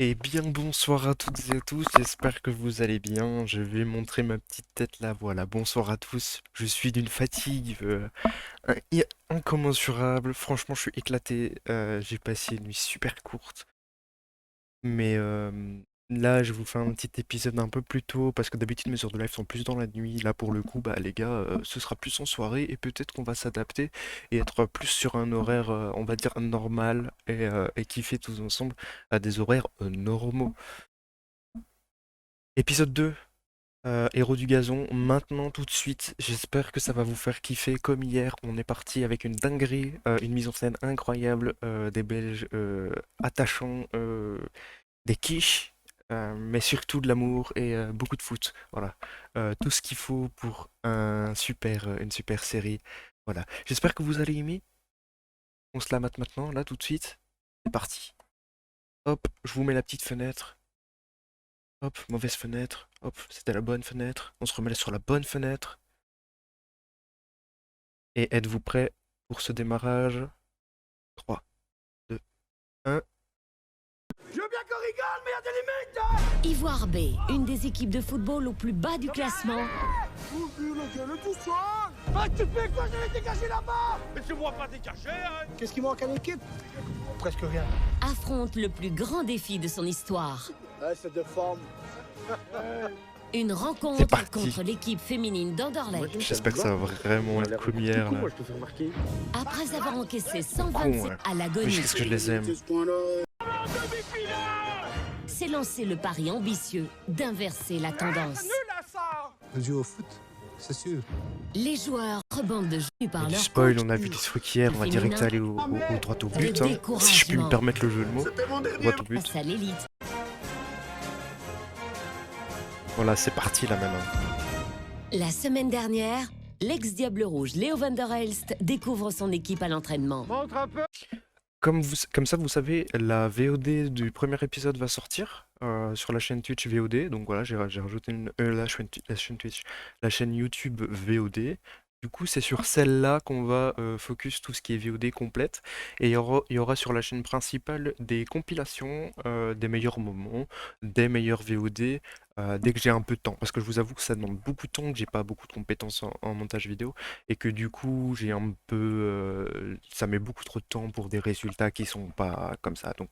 Et bien bonsoir à toutes et à tous, j'espère que vous allez bien. Je vais montrer ma petite tête là, voilà. Bonsoir à tous. Je suis d'une fatigue incommensurable. Franchement, je suis éclaté. J'ai passé une nuit super courte. Mais là, je vous fais un petit épisode un peu plus tôt parce que d'habitude mes heures de live sont plus dans la nuit. Là, pour le coup, bah les gars, ce sera plus en soirée et peut-être qu'on va s'adapter et être plus sur un horaire, on va dire normal et kiffer tous ensemble à des horaires normaux. Épisode 2, Héros du gazon, maintenant tout de suite. J'espère que ça va vous faire kiffer comme hier. On est parti avec une dinguerie, une mise en scène incroyable, des Belges attachants, des quiches, mais surtout de l'amour et beaucoup de foot. Voilà. Tout ce qu'il faut pour une super série. Voilà. J'espère que vous allez aimer. On se la mate maintenant, là, tout de suite. C'est parti. Hop, je vous mets la petite fenêtre. Hop, mauvaise fenêtre. Hop, c'était la bonne fenêtre. On se remet sur la bonne fenêtre. Et êtes-vous prêts pour ce démarrage? 3, 2, 1. Je veux bien qu'on rigole, mais il y a des limites! Ivoire B, une des équipes de football au plus bas du classement, Vous le tout seul! Ah, tu fais quoi? J'allais dégager là-bas! Mais tu vois pas dégager, hein! Qu'est-ce qui manque à l'équipe? Presque rien. affronte le plus grand défi de son histoire. Ouais, c'est de forme. Une rencontre C'est parti. contre l'équipe féminine d'Anderlecht. J'espère que ça va vraiment être comme hier, là. Après avoir encaissé 127 Con, ouais. à Mais l'agonie, qu'est-ce que je les aime. s'est lancé le pari ambitieux d'inverser la tendance. Je joue au foot, c'est sûr. Les joueurs rebondent de jouer par Du leur spoil, coach. on a vu des trucs hier, on va direct aller au droit au but, hein. Si je puis me permettre le jeu de mots. Droit au but. Face à l'élite. Voilà, c'est parti là maintenant. La semaine dernière, l'ex-Diable Rouge Léo van der Elst découvre son équipe à l'entraînement. Montre un peu! Comme ça, vous savez, la VOD du premier épisode va sortir sur la chaîne Twitch VOD. Donc voilà, j'ai rajouté la chaîne Twitch, la chaîne YouTube VOD. Du coup, c'est sur celle-là qu'on va focus tout ce qui est VOD complète. Et il y aura sur la chaîne principale des compilations des meilleurs moments, des meilleurs VOD, dès que j'ai un peu de temps. Parce que je vous avoue que ça demande beaucoup de temps, que j'ai pas beaucoup de compétences en montage vidéo. Et que du coup, j'ai un peu... ça met beaucoup trop de temps pour des résultats qui sont pas comme ça. Donc,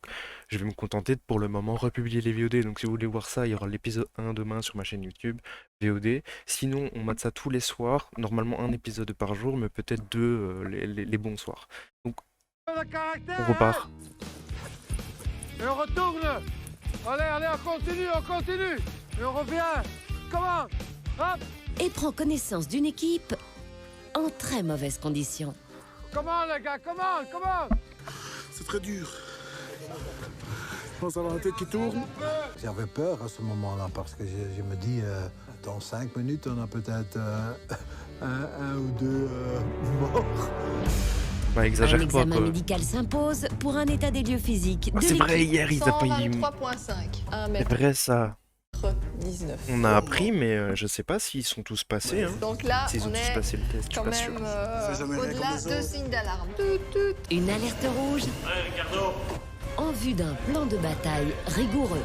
je vais me contenter de, pour le moment, republier les VOD. Donc, si vous voulez voir ça, il y aura l'épisode 1 demain sur ma chaîne YouTube, VOD. Sinon, on mate ça tous les soirs. Normalement, un épisode par jour, mais peut-être deux les bons soirs. Donc, on repart. Et on retourne! Allez, on continue! Et on revient! Comment? Hop! Et prend connaissance d'une équipe en très mauvaise condition. Comment, les gars? Comment? C'est très dur. Je pense avoir la tête qui tourne. J'avais peur à ce moment-là parce que je me dis, dans 5 minutes, on a peut-être un ou deux morts. Bah, Un exagère pas, examen quoi. médical s'impose pour un état des lieux physiques Ah, de c'est vrai, l'équipe. hier, ils a pas eu... 123,5. C'est vrai, ça. 1m19. On a appris, mais je sais pas s'ils sont tous passés, hein. Donc là, S'ils ont on tous est passé le test, je suis quand pas sûr. même C'est jamais rien au-delà comme les de autres. signes d'alarme. Tut, tut. Une alerte rouge en vue d'un plan de bataille rigoureux.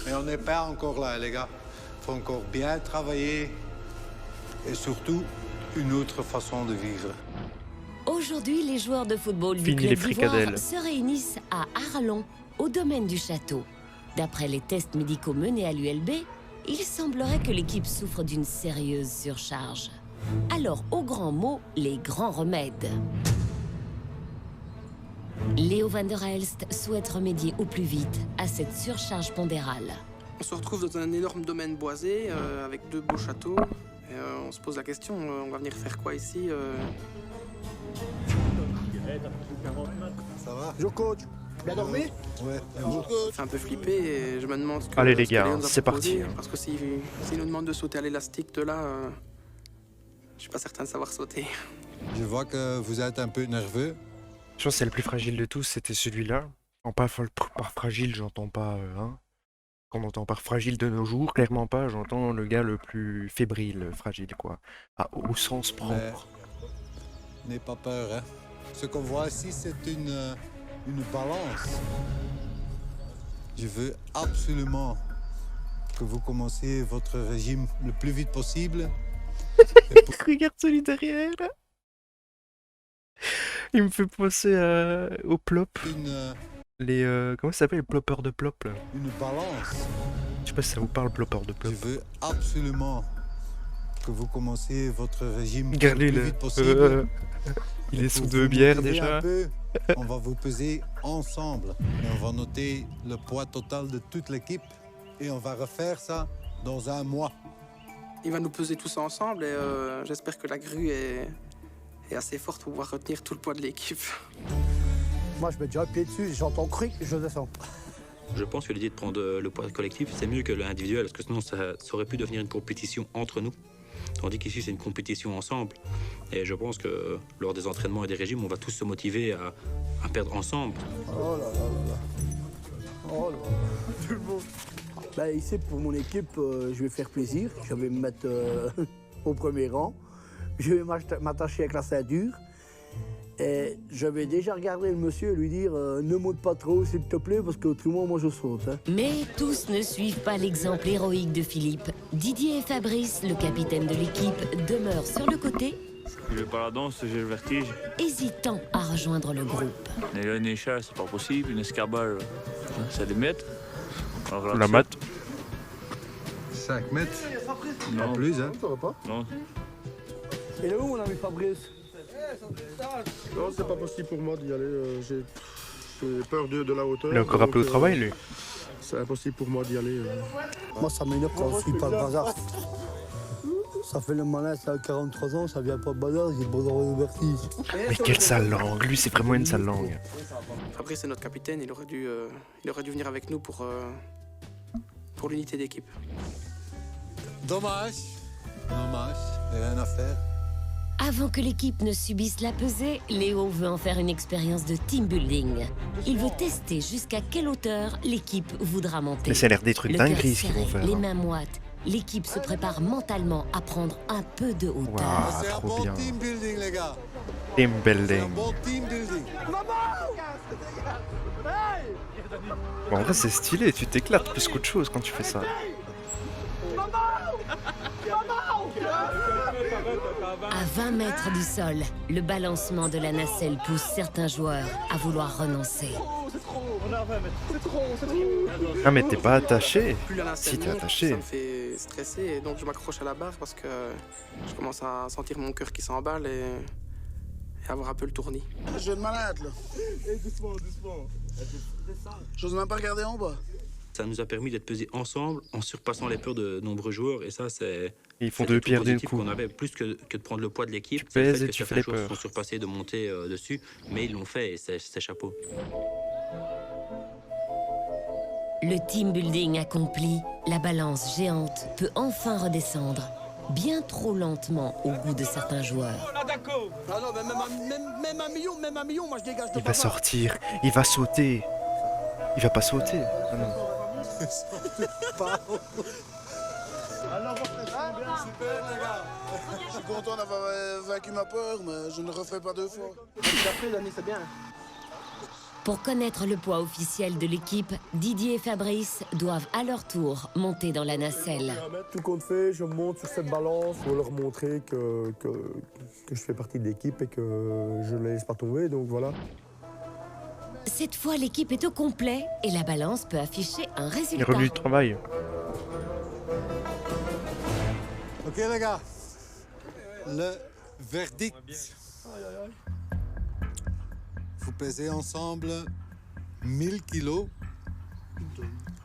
Mais on n'est pas encore là, les gars. Il faut encore bien travailler et surtout une autre façon de vivre. Aujourd'hui, les joueurs de football du Fini les club d'Ivoire fricadelles. se réunissent à Arlon, au domaine du château. D'après les tests médicaux menés à l'ULB, il semblerait que l'équipe souffre d'une sérieuse surcharge. Alors, au grand mot, les grands remèdes. Léo van der Elst souhaite remédier au plus vite à cette surcharge pondérale. On se retrouve dans un énorme domaine boisé avec 2 beaux châteaux. Et on se pose la question, on va venir faire quoi ici Ça va? Je coach. Bien dormi? Ouais. Et vous? C'est un peu flippé et je me demande Allez, les ce que gars, Léon nous a c'est proposé, parti. Parce que s'il nous demande de sauter à l'élastique de là, je suis pas certain de savoir sauter. Je vois que vous êtes un peu nerveux. Je pense que c'est le plus fragile de tous, c'était celui-là. Par fragile, j'entends pas, hein. Quand on entend par fragile de nos jours, clairement pas, j'entends le gars le plus fébrile, fragile, quoi. Ah, au sens propre. N'aie pas peur, hein. Ce qu'on voit ici, c'est une balance. Je veux absolument que vous commenciez votre régime le plus vite possible. Regarde celui derrière là. Il me fait penser au plop. Les comment ça s'appelle les ploppers de plop là. Une balance. Je sais pas si ça vous parle plopper de Je plop. veux absolument que vous commenciez votre régime le Regardez plus le. vite possible. Il est sous Pour 2 vous bières motiver déjà. un peu, on va vous peser ensemble. Et on va noter le poids total de toute l'équipe. Et on va refaire ça dans un mois. Il va nous peser tous ensemble et j'espère que la grue est assez forte pour pouvoir retenir tout le poids de l'équipe. Moi, je mets déjà le pied dessus, j'entends cric, je descends. Je pense que l'idée de prendre le poids collectif, c'est mieux que l'individuel, parce que sinon ça aurait pu devenir une compétition entre nous. Tandis qu'ici, c'est une compétition ensemble. Et je pense que lors des entraînements et des régimes, on va tous se motiver à perdre ensemble. Oh là là là là. Oh là là. Tout le monde. Bah, ici, pour mon équipe, je vais faire plaisir. Je vais me mettre au premier rang. Je vais m'attacher avec la ceinture. Et je vais déjà regarder le monsieur et lui dire ne monte pas trop, s'il te plaît, parce qu'autrement, moi, je saute. Hein. Mais tous ne suivent pas l'exemple héroïque de Philippe. Didier et Fabrice, le capitaine de l'équipe, demeurent sur le côté, Je vais pas la danse, j'ai le vertige. hésitant à rejoindre le groupe. Une échelle, c'est pas possible. Une escarbale, c'est des mètres. Alors, La là-dessus, mat. 5 mètres, Non, pas plus, hein. Ça va pas. non. Et là où mon ami Fabrice? Non, c'est pas possible pour moi d'y aller. J'ai peur de la hauteur. Il est encore donc, appelé au travail lui. C'est impossible pour moi d'y aller. Moi, ça m'énerve quand je suis pas le bazar. Ça fait le malin, ça a 43 ans, ça vient pas de bazar, j'ai le bazar de vertige. Mais quelle sale langue. Lui c'est vraiment une sale langue. Fabrice est notre capitaine, il aurait dû venir avec nous pour l'unité d'équipe. Dommage. Dommage. Rien à faire. Avant que l'équipe ne subisse la pesée, Léo veut en faire une expérience de team building. Il veut tester jusqu'à quelle hauteur l'équipe voudra monter. Mais ça a l'air des trucs Le cœur dingueries ce qu'ils vont serré, faire. les hein. mains moites, l'équipe se prépare mentalement à prendre un peu de hauteur. Waouh, c'est un trop bon bien. team building, les gars. Team C'est un building. bon team building. Bon, en vrai c'est stylé, tu t'éclates plus qu'autre chose quand tu fais ça. À 20 mètres du sol, le balancement de la nacelle pousse certains joueurs à vouloir renoncer. Ah mais t'es pas attaché. Plus la nacelle Si t'es monte, attaché. ça me fait stresser et donc je m'accroche à la barre parce que je commence à sentir mon cœur qui s'emballe et avoir un peu le tournis. J'ai une malade là. Doucement, doucement. J'ose même pas regarder en bas. Ça nous a permis d'être pesés ensemble en surpassant les peurs de nombreux joueurs. Et ça, c'est Ils font c'est 2 le tout pierres d'un positif coup. qu'on avait, plus que de prendre le poids de l'équipe. Tu c'est le pèses fait et que tu fais certains les joueurs se peurs. sont surpassés de monter dessus, mais ils l'ont fait et c'est chapeau. Le team building accompli, la balance géante peut enfin redescendre, bien trop lentement au goût de certains joueurs. Ah non, mais même un million, moi je dégage de Il va sortir, il va sauter. Il va pas sauter. Ah non. Super, les gars. Je suis content d'avoir vaincu ma peur, mais je ne referai pas deux fois. C'est bien. Pour connaître le poids officiel de l'équipe, Didier et Fabrice doivent à leur tour monter dans la nacelle. Tout compte fait, je monte sur cette balance pour leur montrer que je fais partie de l'équipe et que je ne laisse pas tomber. Donc voilà. Cette fois, l'équipe est au complet et la balance peut afficher un Il est résultat. revenu du travail. Ok, les gars. Le verdict. Vous pesez ensemble 1000 kilos,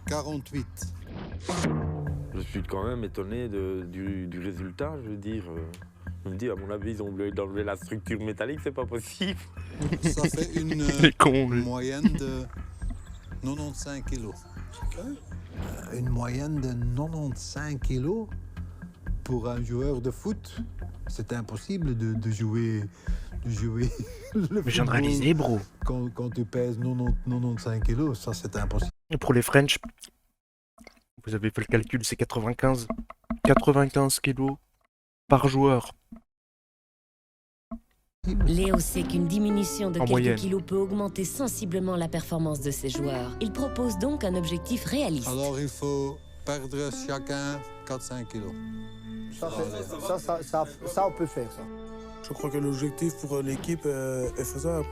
48. Je suis quand même étonné du résultat, je veux dire. Je me dis, à mon avis, ils ont oublié d'enlever la structure métallique, c'est pas possible. Ça fait une Les cons, lui. moyenne de 95 kilos. Une moyenne de 95 kilos pour un joueur de foot, c'est impossible de jouer le Mais je viens de football réaliser, bro. quand tu pèses 95 kilos, ça c'est impossible. Et pour les French, vous avez fait le calcul, c'est 95 kilos par joueur. Léo sait qu'une diminution de En quelques moyenne. kilos peut augmenter sensiblement la performance de ses joueurs. Il propose donc un objectif réaliste. Alors il faut perdre chacun 4-5 kilos. Ça, on peut faire, ça. Je crois que l'objectif pour l'équipe est faisable.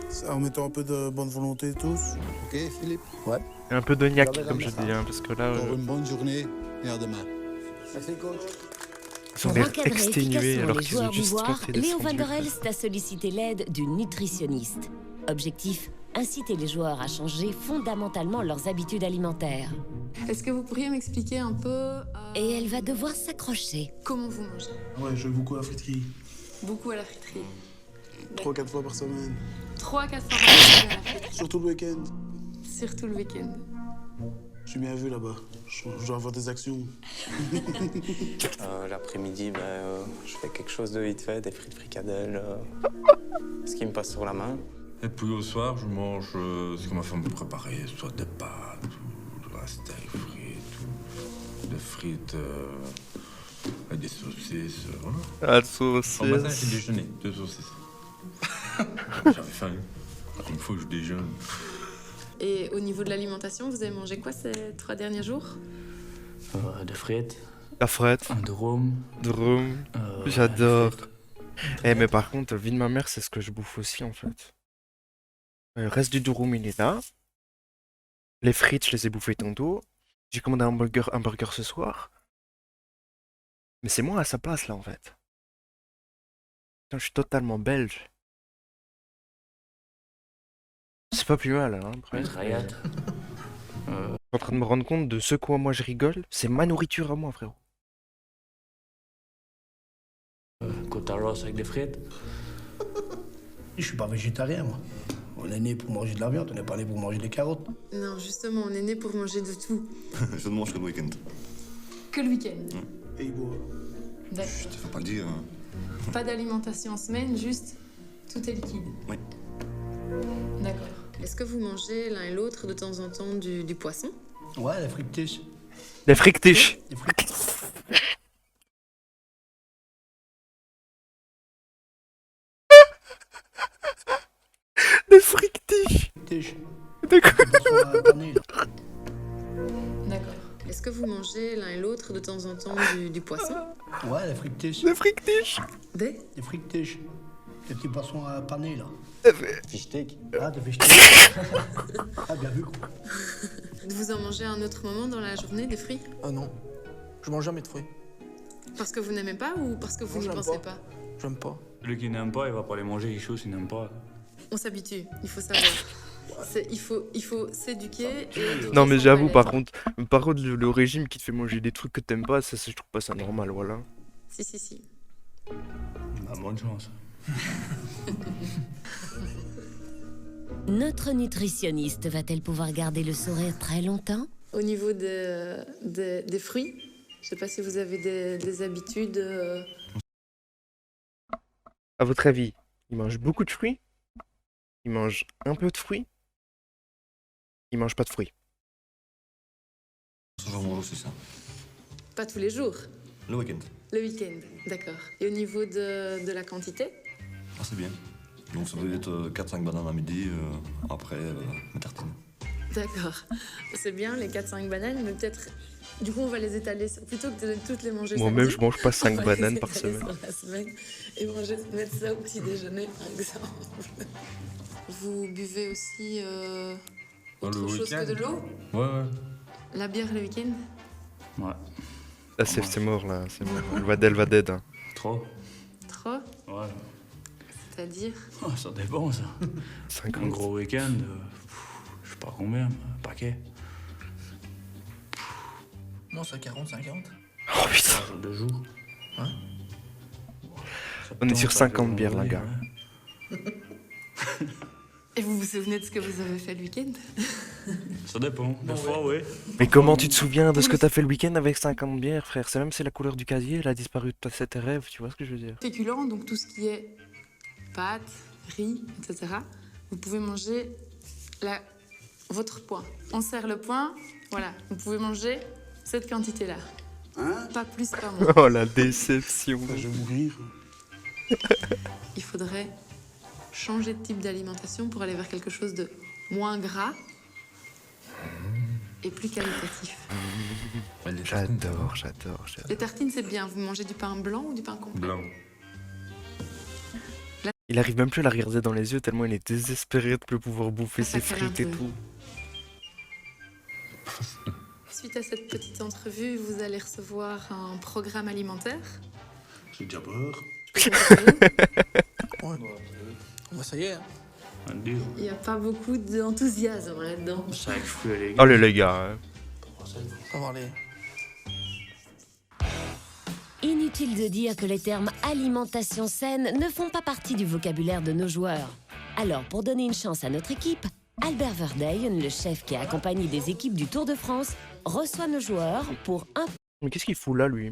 C'est en mettant un peu de bonne volonté tous. Ok Philippe? Ouais. Et un peu de niaque, Jamais comme je ça. dis, hein, parce que là, Encore une bonne journée et à demain. Merci, coach. ils ont Pour l'air encadrer exténués efficacement alors les qu'ils ont joueurs juste d'ivoire, tenté Léo descendu. Van der Elst a sollicité l'aide du nutritionniste. Objectif, inciter les joueurs à changer fondamentalement leurs habitudes alimentaires. Est-ce que vous pourriez m'expliquer un peu Et elle va devoir s'accrocher. comment vous mangez? Ouais, je vais beaucoup à la friterie. Beaucoup à la friterie. 3-4 fois par semaine. 3-4 fois par semaine à la friterie. Surtout le week-end. Surtout le week-end. Je suis bien vu là-bas. Je dois avoir des actions. L'après-midi, je fais quelque chose de vite fait, des frites fricadelles, ce qui me passe sur la main. Et puis au soir, je mange ce que ma femme me préparait, soit des pâtes, ou de la steak frites, ou des frites avec des saucisses, voilà. Ah, de saucisses. Au matin, j'ai déjeuné, 2 saucisses. J'avais faim. Il faut que je déjeune. Et au niveau de l'alimentation, vous avez mangé quoi ces 3 derniers jours? Des frites, La frette, de rhum. de rhum, j'adore. Eh, mais par contre, vie de ma mère, c'est ce que je bouffe aussi, en fait. Le reste du durum, il est là. Les frites, je les ai bouffées tantôt. J'ai commandé un burger ce soir. Mais c'est moi à sa place, là, en fait. Putain, je suis totalement belge. C'est pas plus mal, hein, après. Une rayade. Je suis en train de me rendre compte de ce quoi moi je rigole. C'est ma nourriture à moi, frérot. Côte à l'os avec des frites. Je suis pas végétarien, moi. On est né pour manger de la viande, on n'est pas né pour manger des carottes. Non, justement, on est né pour manger de tout. Je ne mange que le week-end. Que le week-end. Et il boit. D'accord. Faut pas le dire. Hein. Pas d'alimentation en semaine, juste tout est liquide. Oui. D'accord. Est-ce que vous mangez l'un et l'autre de temps en temps du poisson? Ouais, les frites. Des frictiches. Des frites. Des frictiches. D'accord. D'accord. Est-ce que vous mangez l'un et l'autre de temps en temps du poisson? Ouais, les frites. Des frictiches. Des frites. Des petits poissons panés, là. Fish steak. Ah, des fish steak. Ah, bien vu, quoi. Vous en mangez à un autre moment dans la journée, des fruits? Ah non, je mange jamais de fruits. Parce que vous n'aimez pas ou parce que vous n'y j'aime pensez pas? J'aime pas. Celui qui n'aime pas, il va pas les manger, il chose, il n'aime pas. On s'habitue, il faut savoir. Il faut s'éduquer et... éduquer Non, mais son j'avoue, palais. par contre, le régime qui te fait manger des trucs que t'aimes pas, ça, je trouve pas ça normal, voilà. Si. Bah, bonne chance. Notre nutritionniste va-t-elle pouvoir garder le sourire très longtemps? Au niveau des fruits, je sais pas si vous avez des habitudes... À votre avis, il mange beaucoup de fruits? Il mange un peu de fruits? Il mange pas de fruits? Je mange aussi ça. Pas tous les jours, Le week-end. le week-end, d'accord. Et au niveau de la quantité? Ah, c'est bien. Donc ça veut être 4-5 bananes à midi, après mes tartines. D'accord. C'est bien, les 4-5 bananes, mais peut-être... Du coup, on va les étaler, plutôt que de toutes les manger Moi-même, samedi, je mange pas on 5 va bananes les par étaler semaine. sur la semaine et mettre ça au petit déjeuner, par exemple. Vous buvez aussi autre le chose que week-end. de l'eau? Ouais. La bière le week-end? Ouais. Là, c'est mort, là. C'est mort. Elle va dead. Hein. Trop. Trop? Ouais. C'est-à-dire? Oh, ça dépend, ça. 50. Un gros week-end, je sais pas combien, un paquet. Non, c'est 40, 50. Oh putain. Sur 2 jours. Ouais. On est sur 50 bières, là, gars. Et vous vous souvenez de ce que vous avez fait le week-end? Ça dépend. Des fois, oui. Mais comment tu te souviens de ce que t'as fait le week-end avec 50 bières, frère? C'est même c'est la couleur du casier, elle a disparu de tes rêves, tu vois ce que je veux dire? Féculents, donc tout ce qui est pâtes, riz, etc. Vous pouvez manger votre poids. On serre le poing, voilà. Vous pouvez manger cette quantité-là. Hein? Pas plus, pas moins. Oh la déception. Je vais mourir. il faudrait changer de type d'alimentation pour aller vers quelque chose de moins gras et plus qualitatif. J'adore. Les tartines, c'est bien. Vous mangez du pain blanc ou du pain complet? Blanc. Il arrive même plus à la regarder dans les yeux tellement il est désespéré de plus pouvoir bouffer ses Ça cale un frites et peu. tout. Suite à cette petite entrevue, vous allez recevoir un programme alimentaire. J'ai déjà peur. Ouais. Bah, ça y est. Hein. Il n'y a pas beaucoup d'enthousiasme là-dedans. Allez les gars. On va voir les... Inutile de dire que les termes alimentation saine ne font pas partie du vocabulaire de nos joueurs. Alors, pour donner une chance à notre équipe, Albert Verdeyen, le chef qui a accompagné des équipes du Tour de France, reçoit nos joueurs pour un... Mais qu'est-ce qu'il fout là lui?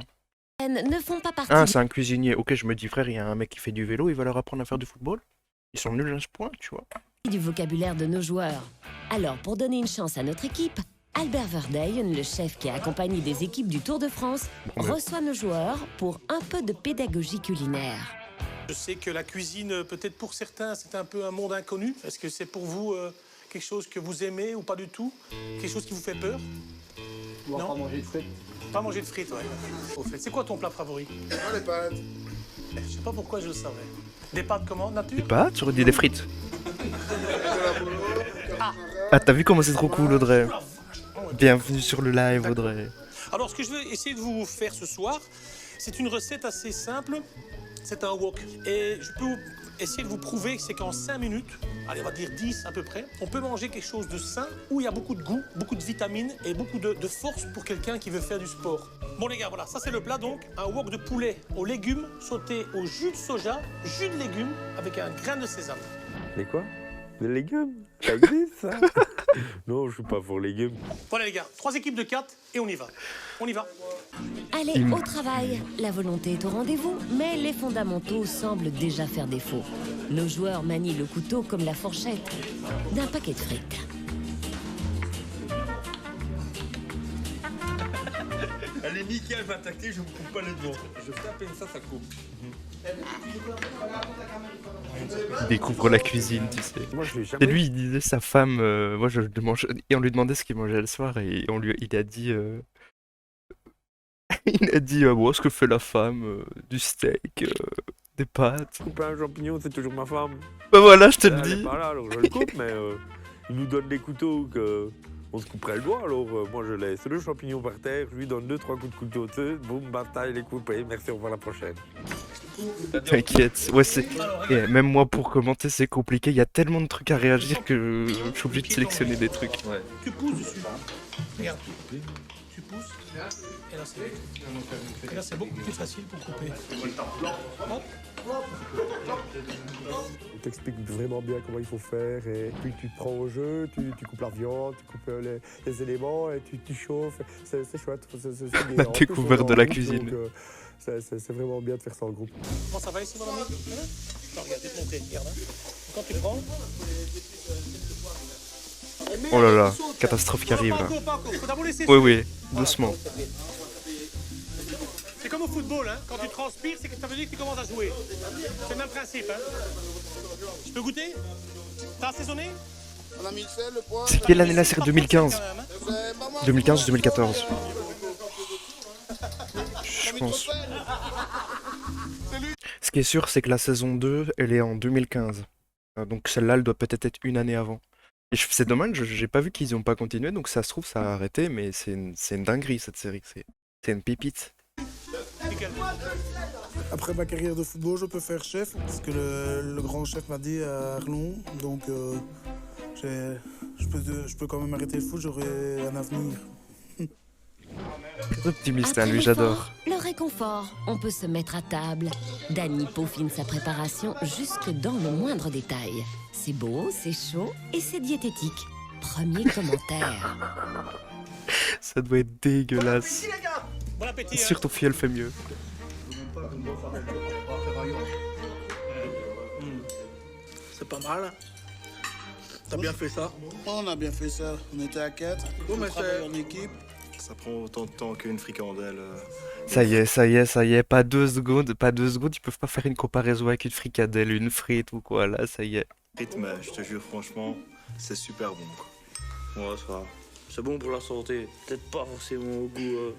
ne font pas partie Ah, c'est un cuisinier. Ok, je me dis frère, il y a un mec qui fait du vélo, il va leur apprendre à faire du football. Ils sont nuls à ce point, tu vois. du vocabulaire de nos joueurs. Alors, pour donner une chance à notre équipe, Albert Verdeyen, le chef qui a accompagné des équipes du Tour de France, reçoit nos joueurs pour un peu de pédagogie culinaire. Je sais que la cuisine, peut-être pour certains, c'est un peu un monde inconnu. Est-ce que c'est pour vous quelque chose que vous aimez ou pas du tout? Quelque chose qui vous fait peur? On va Non, pas manger de frites. pas manger de frites, ouais. Au fait, c'est quoi ton plat favori? Ah, les pâtes. Je sais pas pourquoi je le savais. Des pâtes comment? Nature? Des pâtes? Tu aurais dit des frites. Ah, t'as vu comment c'est trop cool, Audrey? Bienvenue sur le live, Audrey. Alors, ce que je vais essayer de vous faire ce soir, c'est une recette assez simple. C'est un wok. Et je peux essayer de vous prouver que c'est qu'en 5 minutes, allez, on va dire 10 à peu près, on peut manger quelque chose de sain, où il y a beaucoup de goût, beaucoup de vitamines et beaucoup de force pour quelqu'un qui veut faire du sport. Bon les gars, voilà, ça c'est le plat donc. Un wok de poulet aux légumes sauté au jus de soja, jus de légumes avec un grain de sésame. Mais quoi? Des légumes? Ça existe ça? Non, je suis pas pour légumes. Voilà les gars, 3 équipes de 4 et on y va. On y va. Allez, au travail. La volonté est au rendez-vous, mais les fondamentaux semblent déjà faire défaut. Nos joueurs manient le couteau comme la fourchette d'un paquet de frites. Allez, Mickaël elle va attaquer, je me coupe pas les doigts. Je fais à peine ça, ça coupe. Il découvre la cuisine, tu sais. Moi, je l'ai jamais- Et lui, il disait sa femme, moi je mange... Et on lui demandait ce qu'il mangeait le soir et il a dit... il a dit, bon, ce que fait la femme, du steak, des pâtes. Couper un champignon, c'est toujours ma femme. Bah voilà, je te le Elle est dis. pas là, alors je le coupe, mais il nous donne des couteaux que on se couperait le doigt, alors moi je laisse le champignon par terre, je lui donne 2-3 coups de couteau dessus, boum, basta, il est coupé, merci, on voit la prochaine. T'inquiète. Ouais, c'est... Et même moi, pour commenter, c'est compliqué. Il y a tellement de trucs à réagir que je suis obligé de sélectionner des trucs. Ouais. Tu pousses dessus. Regarde. Tu pousses. Et là, c'est... Et là, c'est beaucoup plus facile pour couper. Hop. On t'explique vraiment bien comment il faut faire et puis tu te prends au jeu, tu coupes la viande, tu coupes les éléments et tu chauffes. C'est chouette. C'est bien. La En plus, découverte on est de en la groupe, cuisine. donc, c'est vraiment bien de faire ça en groupe. Comment ça va ici, mon ami? Attends, regarde, je vais te montrer. Regarde. Hein. Quand tu prends... Oh là là, catastrophe qui arrive là. Faut d'abord laisser Oui, ça. oui, doucement. C'est comme au football, hein. Quand tu transpires, c'est que ça veut dire que tu commences à jouer. C'est le même principe, hein. Je peux goûter? T'as assaisonné? On a mis le sel, le poivre. C'est quelle année là? C'est 2015. 2015 ou 2014. Je pense. Ce qui est sûr, c'est que la saison 2, elle est en 2015. Donc celle-là, elle doit peut-être être une année avant. Et c'est dommage, j'ai pas vu qu'ils n'ont pas continué, donc ça se trouve, ça a arrêté, mais c'est une dinguerie cette série. C'est une pépite. Après ma carrière de football, je peux faire chef, parce que le grand chef m'a dit à Arlon. Donc, je peux quand même arrêter le foot, j'aurai un avenir. Très optimiste, hein, Après lui, l'effort, j'adore. le réconfort, on peut se mettre à table. Dany peaufine sa préparation jusque dans le moindre détail. C'est beau, c'est chaud et c'est diététique. Premier commentaire. Ça doit être dégueulasse. Bon appétit, Sûr, ton filleul fait mieux. C'est pas mal. T'as bien fait ça. On a bien fait ça. On était à 4. Bon, mais on travaille en équipe. Ça prend autant de temps qu'une fricandelle. Ça y est, ça y est, ça y est, pas 2 secondes, pas 2 secondes, ils peuvent pas faire une comparaison avec une fricadelle, une frite ou quoi, là, ça y est. Rythme, je te jure, franchement, c'est super bon. Quoi. Ouais, ça va. C'est bon pour la santé. Peut-être pas forcément au goût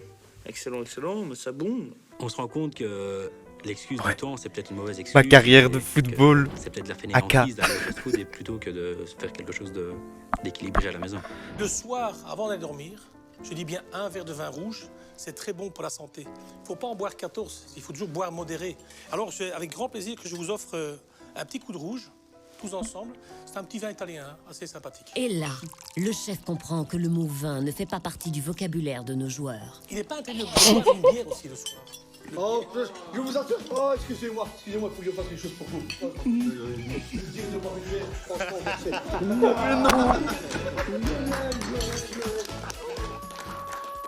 excellent, mais c'est bon. On se rend compte que l'excuse du temps, c'est peut-être une mauvaise excuse. Ma carrière et de que football, c'est peut-être la AK. fainéantise d'aller au fast-food et plutôt que de faire quelque chose d'équilibré à la maison. Le soir, avant d'aller dormir, je dis bien un verre de vin rouge, c'est très bon pour la santé. Il ne faut pas en boire 14, il faut toujours boire modéré. Alors, c'est avec grand plaisir que je vous offre un petit coup de rouge, tous ensemble. C'est un petit vin italien, hein, assez sympathique. Et là, le chef comprend que le mot vin ne fait pas partie du vocabulaire de nos joueurs. Il n'est pas interdit de boire une bière aussi le soir. Oh, je vous assure. Oh, excusez-moi, il faut que je fasse quelque chose pour vous. Dire de boire une bière, franchement,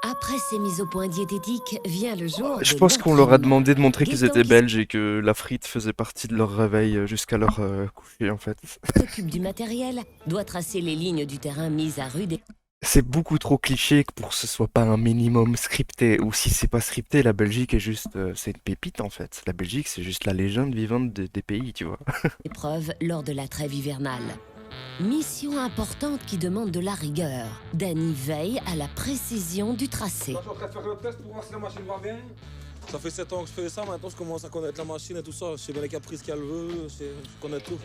Après ces mises au point diététiques, vient le jour Je de pense qu'on leur a l'entraînement. demandé de montrer qu'ils Gaëtan étaient qui belges et que la frite faisait partie de leur réveil jusqu'à leur coucher, en fait. s'occupe du matériel doit tracer les lignes du terrain mises à rude. C'est beaucoup trop cliché que pour que ce soit pas un minimum scripté. Ou si c'est pas scripté, la Belgique est juste... c'est une pépite, en fait. La Belgique, c'est juste la légende vivante des pays, tu vois. Épreuve lors de la trêve hivernale. Mission importante qui demande de la rigueur. Danny veille à la précision du tracé. Je suis en train de faire le test pour voir si la machine va bien. Ça fait 7 ans que je fais ça, maintenant je commence à connaître la machine et tout ça. Je sais bien les caprices qu'elle veut, je connais tout.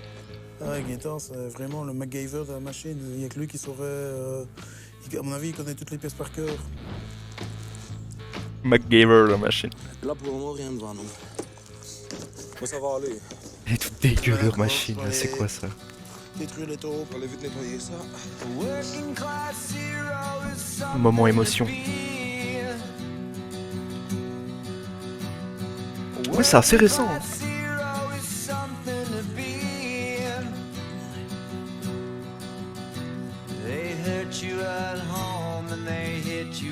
Ouais, Gaëtan, c'est vraiment le MacGyver de la machine. Il n'y a que lui qui saurait. À mon avis, il connaît toutes les pièces par cœur. MacGyver, la machine. Là, pour le moment, rien ne va, non. Mais ça va aller. Elle est toute dégueu, leur machine, là, c'est quoi ça? Détruire les taureaux, pour aller vite nettoyer ça. Moment émotion. Ouais, c'est assez récent. Hein.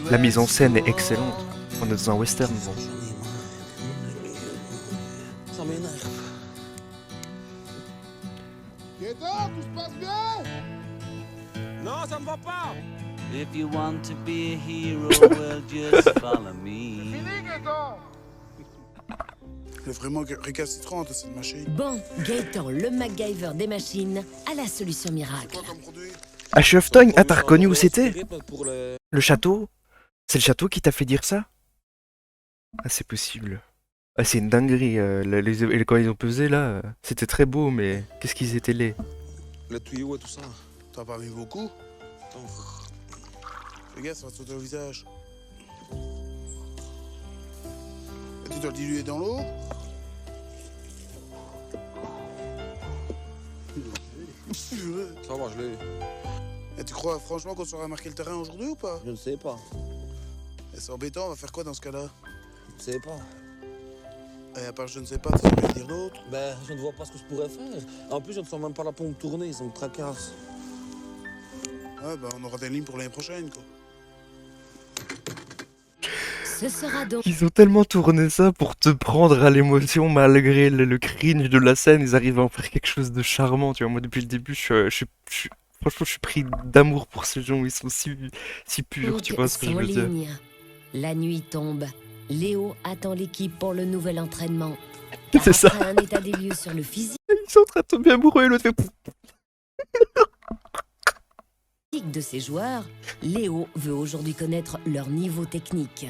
La mise en scène est excellente. On est dans un western. Bon. Ça m'énerve. Gaëtan, tout se passe bien? Non, ça me va pas. If you want to be a hero, well, just follow me. Fini, Gaëtan! Elle est vraiment récalcitrante, cette machine. Bon, Gaëtan, le MacGyver des machines, a la solution miracle. À Schöftogne, ah, t'as reconnu où c'était? Le château? C'est le château qui t'a fait dire ça? Ah, c'est possible. Ah, c'est une dinguerie. Quand ils ont pesé, là, c'était très beau, mais qu'est-ce qu'ils étaient laids. Les tuyaux et tout ça. T'as pas mis beaucoup? Attends. Fais gaffe, ça va te sauter au visage. Et tu dois le diluer dans l'eau? Ça va, je l'ai. Et tu crois franchement qu'on saura marquer le terrain aujourd'hui ou pas? Je ne sais pas. Et c'est embêtant, on va faire quoi dans ce cas-là? Je ne sais pas. Et à part je ne sais pas, tu sais rien dire d'autre? Ben, je ne vois pas ce que je pourrais faire. En plus, je ne sens même pas la pompe tourner, ça me tracasse. Ouais, bah on aura des lignes pour l'année prochaine, quoi. Ce sera donc... Ils ont tellement tourné ça pour te prendre à l'émotion malgré le cringe de la scène. Ils arrivent à en faire quelque chose de charmant. Tu vois, moi depuis le début, franchement, je suis pris d'amour pour ces gens. Ils sont si purs. Tu vois ce que je veux dire? Ligne. La nuit tombe. Léo attend l'équipe pour le nouvel entraînement. C'est ça. Après un état des lieux sur le physique Ils sont en train de tomber amoureux et l'autre fait... de ses joueurs, Léo veut aujourd'hui connaître leur niveau technique.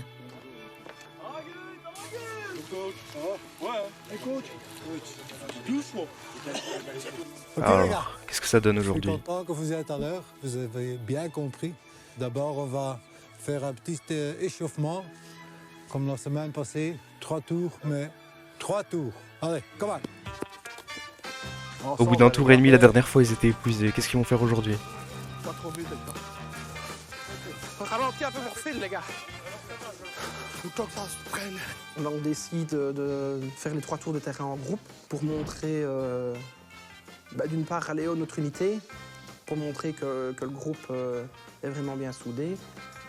Alors, qu'est-ce que ça donne Je aujourd'hui? suis content que vous êtes à l'heure, vous avez bien compris. D'abord, on va faire un petit échauffement, comme la semaine passée. 3 tours, mais 3 tours. Allez, comment? Au bout d'un tour et demi, la dernière fois, ils étaient épuisés. Qu'est-ce qu'ils vont faire aujourd'hui? Pas trop vite, ralentis un peu mon fil, les gars. Tout le temps que ça se prenne. On décide de faire les 3 tours de terrain en groupe pour montrer, d'une part à Léo notre unité, pour montrer que le groupe est vraiment bien soudé.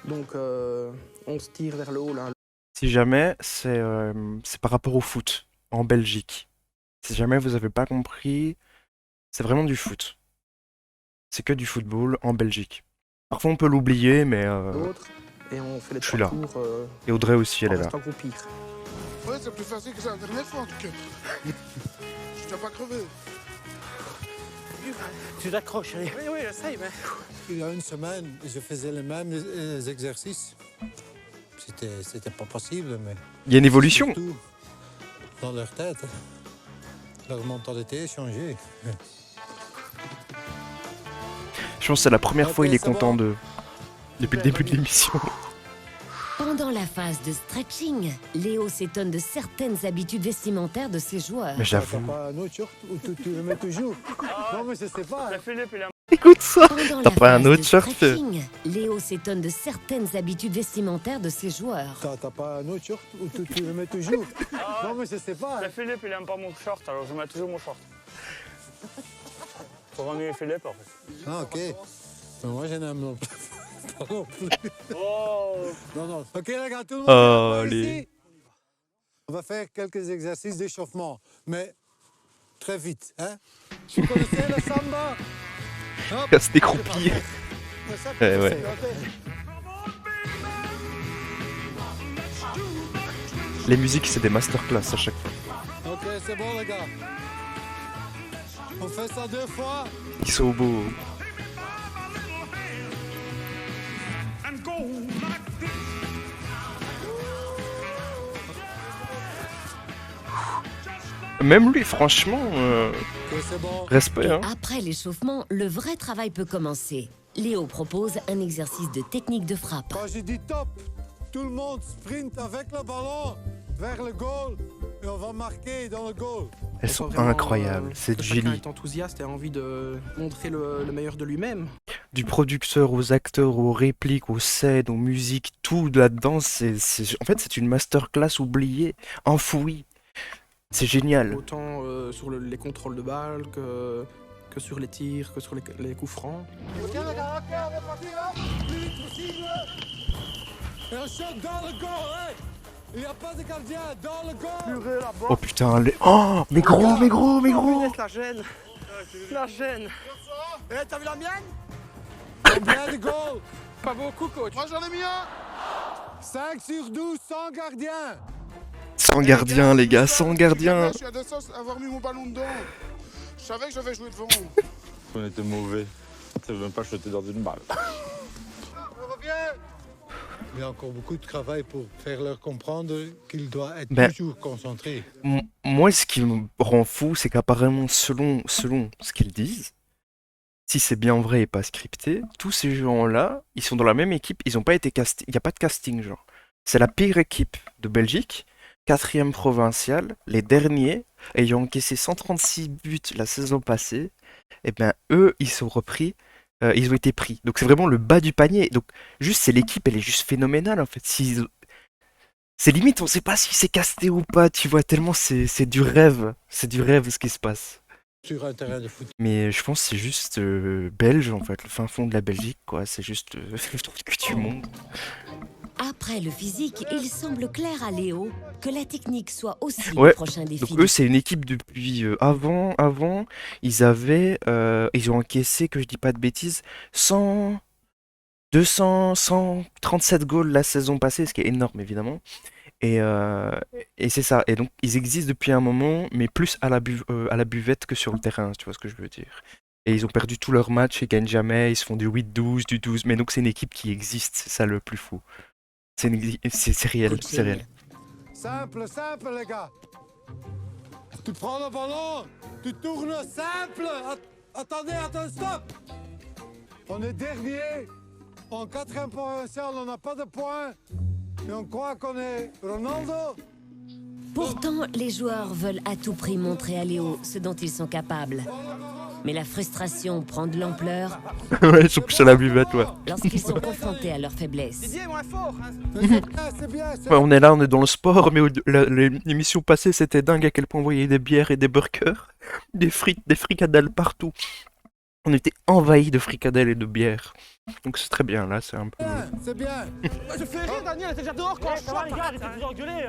Donc on se tire vers le haut là. Si jamais, c'est par rapport au foot, en Belgique. Si jamais vous avez pas compris, c'est vraiment du foot. C'est que du football en Belgique. Parfois on peut l'oublier, mais... D'autres. et on fait les Je suis 3 là. tours. Et Audrey aussi, elle en est là. restant groupir. Ouais, c'est plus facile que ça la dernière fois en tout cas. Je t'ai pas crevé. Tu t'accroches, allez. Oui, oui, j'essaye, mais. Il y a une semaine, je faisais les mêmes exercices. C'était pas possible, mais... Il y a une évolution. Surtout dans leur tête. Leur mentalité a changé. Je pense que c'est la première fois il est c'est bon. content depuis le début de l'émission. Pendant la phase de stretching, Léo s'étonne de certaines habitudes vestimentaires de ses joueurs. Mais j'avoue. T'as pas un autre short ou tu le mets toujours? Non, mais je sais pas. Écoute ça. Pendant T'as la pas un phase autre de short? stretching, Léo s'étonne de certaines habitudes vestimentaires de ses joueurs. T'as pas un autre short ou tu le mets toujours? Non, mais je sais pas. Mais Philippe, il aime pas mon short, alors je mets toujours mon short. Pour ennuyer Philippe, en fait. Ah, ok. Mais moi, je n'aime pas non plus. Oh. Non, non. Ok, les gars, tout le monde. Oh, ici. allez. On va faire quelques exercices d'échauffement, mais très vite, hein? Vous connaissez le samba? Hop. Casse des croupilles. Ouais. Les musiques, c'est des masterclass à chaque fois. Ok, c'est bon, les gars. On fait ça 2 fois. Ils sont beaux. Même lui, franchement, respect. Hein. Après l'échauffement, le vrai travail peut commencer. Léo propose un exercice de technique de frappe. Quand je dis top, tout le monde sprint avec le ballon vers le goal et on va marquer dans le goal. Elles sont incroyables, c'est que chacun Julie. est enthousiaste et a envie de montrer le meilleur de lui-même. Du producteur aux acteurs, aux répliques, aux scènes, aux musiques, tout là-dedans, en fait, c'est une masterclass oubliée, enfouie. C'est génial. Autant sur les contrôles de balles que sur les tirs, que sur les coups francs. Ok, les gars, ok, on est parti là. Le plus vite possible. Et on shot dans le goal, hein. Il n'y a pas de gardien dans le goal. Oh putain, oh, mais gros, mais gros, mais gros. La gêne. La gêne. Eh, t'as vu la mienne? Combien de goals? Pas beaucoup, coach. Moi j'en ai mis un. 5 sur 12, sans gardien. Sans gardien, les gars, sans gardien. Je suis à 200 avoir mis mon ballon dedans. Je savais que je devais jouer devant. On était mauvais. Ça veut même pas jeter dans une balle. On revient. Il y a encore beaucoup de travail pour faire leur comprendre qu'ils doivent être Ben, toujours concentrés. Moi, ce qui me rend fou, c'est qu'apparemment, selon ce qu'ils disent, si c'est bien vrai et pas scripté, tous ces gens-là, ils sont dans la même équipe, ils n'ont pas été castés, il n'y a pas de casting, genre. C'est la pire équipe de Belgique, 4e provinciale, les derniers, ayant encaissé 136 buts la saison passée, et bien eux, ils sont repris, ils ont été pris. Donc c'est vraiment le bas du panier. Donc juste, c'est l'équipe, elle est juste phénoménale en fait. C'est limite, on sait pas si c'est casté ou pas, tu vois, tellement c'est du rêve ce qui se passe. Sur un terrain de foot. Mais je pense que c'est juste belge en fait, le fin fond de la Belgique quoi, c'est juste le truc du monde. Après le physique, il semble clair à Léo que la technique soit aussi Ouais, le prochain défi. donc eux c'est une équipe depuis avant, ils ont encaissé, que je dis pas de bêtises, 137 goals la saison passée, ce qui est énorme évidemment. Et c'est ça, et donc ils existent depuis un moment, mais plus à la buvette que sur le terrain, tu vois ce que je veux dire. Et ils ont perdu tous leurs matchs, ils gagnent jamais, ils se font du 8-12, du 12, mais donc c'est une équipe qui existe, c'est ça le plus fou. C'est réel, c'est réel. Simple, simple, les gars. Tu prends le ballon, tu tournes simple. Attendez, stop. On est dernier. En 4e provincial, on n'a pas de points. Et on croit qu'on est Ronaldo. Pourtant, les joueurs veulent à tout prix montrer à Léo ce dont ils sont capables. Mais la frustration prend de l'ampleur Ouais, ils sont plus à la buvette, ouais. lorsqu'ils sont confrontés à leurs faiblesses. C'est bien, Ouais, on est là, on est dans le sport, mais l'émission passée, c'était dingue à quel point on voyait des bières et des burgers, des frites, des fricadelles partout. On était envahis de fricadelles et de bières. Donc c'est très bien, là, c'est un peu... c'est bien. Je fais rire, Daniel, t'es déjà dehors quand je chante. Les gars, arrêtez de vous engueuler.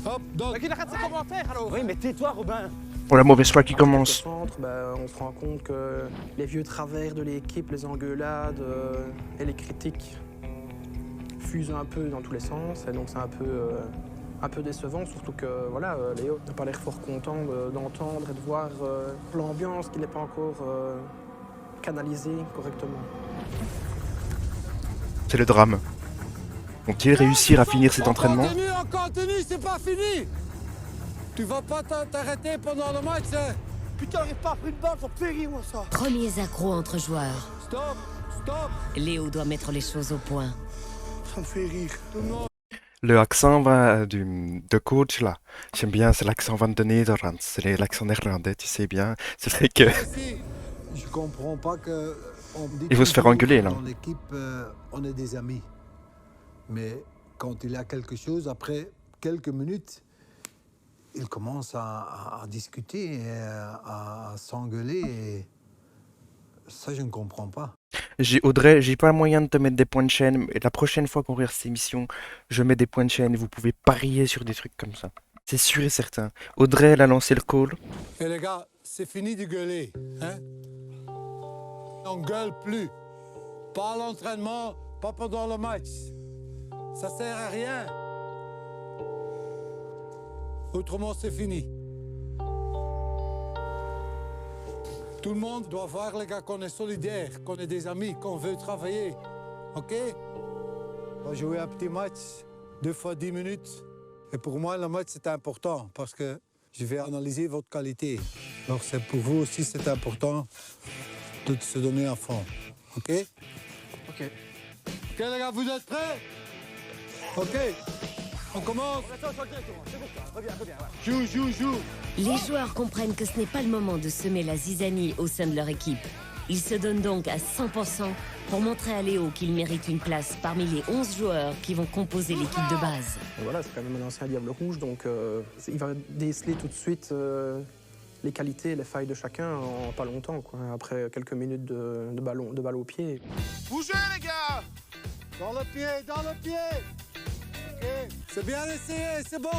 Hop, donc. Il arrête ses commentaires alors. Oui, mais tais-toi, Robin. Oh, la mauvaise foi qui commence. On se rend compte que les vieux travers de l'équipe, les engueulades et les critiques fuse un peu dans tous les sens, et donc c'est un peu décevant, surtout que voilà, Léo n'a pas l'air fort content d'entendre et de voir l'ambiance qui n'est pas encore canalisée correctement. C'est le drame. Vont-ils réussir à finir cet entraînement? On continue, c'est pas fini. Tu vas pas t'arrêter pendant le match, hein. Putain, j'ai pas pris de balle, ça me fait rire, moi, ça. Premiers accros entre joueurs. Stop, stop. Léo doit mettre les choses au point. Ça me fait rire. Le accent de coach là, j'aime bien, c'est l'accent van de Nederland, c'est l'accent néerlandais, tu sais bien. C'est vrai que Je comprends pas que... on dit il faut se faire toujours engueuler que là. Dans l'équipe, on est des amis. Mais quand il y a quelque chose, après quelques minutes, il commence à discuter, et à s'engueuler. Et ça, je ne comprends pas. Audrey, j'ai pas moyen de te mettre des points de chaîne, et la prochaine fois qu'on regarde cette émission, je mets des points de chaîne et vous pouvez parier sur des trucs comme ça. C'est sûr et certain. Audrey, elle a lancé le call. Et les gars, c'est fini de gueuler, hein. On gueule plus. Pas à l'entraînement, pas pendant le match. Ça sert à rien. Autrement, c'est fini. Tout le monde doit voir, les gars, qu'on est solidaires, qu'on est des amis, qu'on veut travailler. OK? On va jouer un petit match, 2 fois 10 minutes. Et pour moi, le match, c'est important parce que je vais analyser votre qualité. Alors, c'est pour vous aussi, c'est important de se donner à fond. OK? OK. OK, les gars, vous êtes prêts? OK. On commence. Joue. Les joueurs comprennent que ce n'est pas le moment de semer la zizanie au sein de leur équipe. Ils se donnent donc à 100% pour montrer à Léo qu'il mérite une place parmi les 11 joueurs qui vont composer l'équipe de base. Et voilà, c'est quand même un ancien Diable Rouge, donc il va déceler tout de suite les qualités, les failles de chacun en pas longtemps, quoi, après quelques minutes de balle au pied. Bougez, les gars! Dans le pied! OK. C'est bien essayé, c'est bon!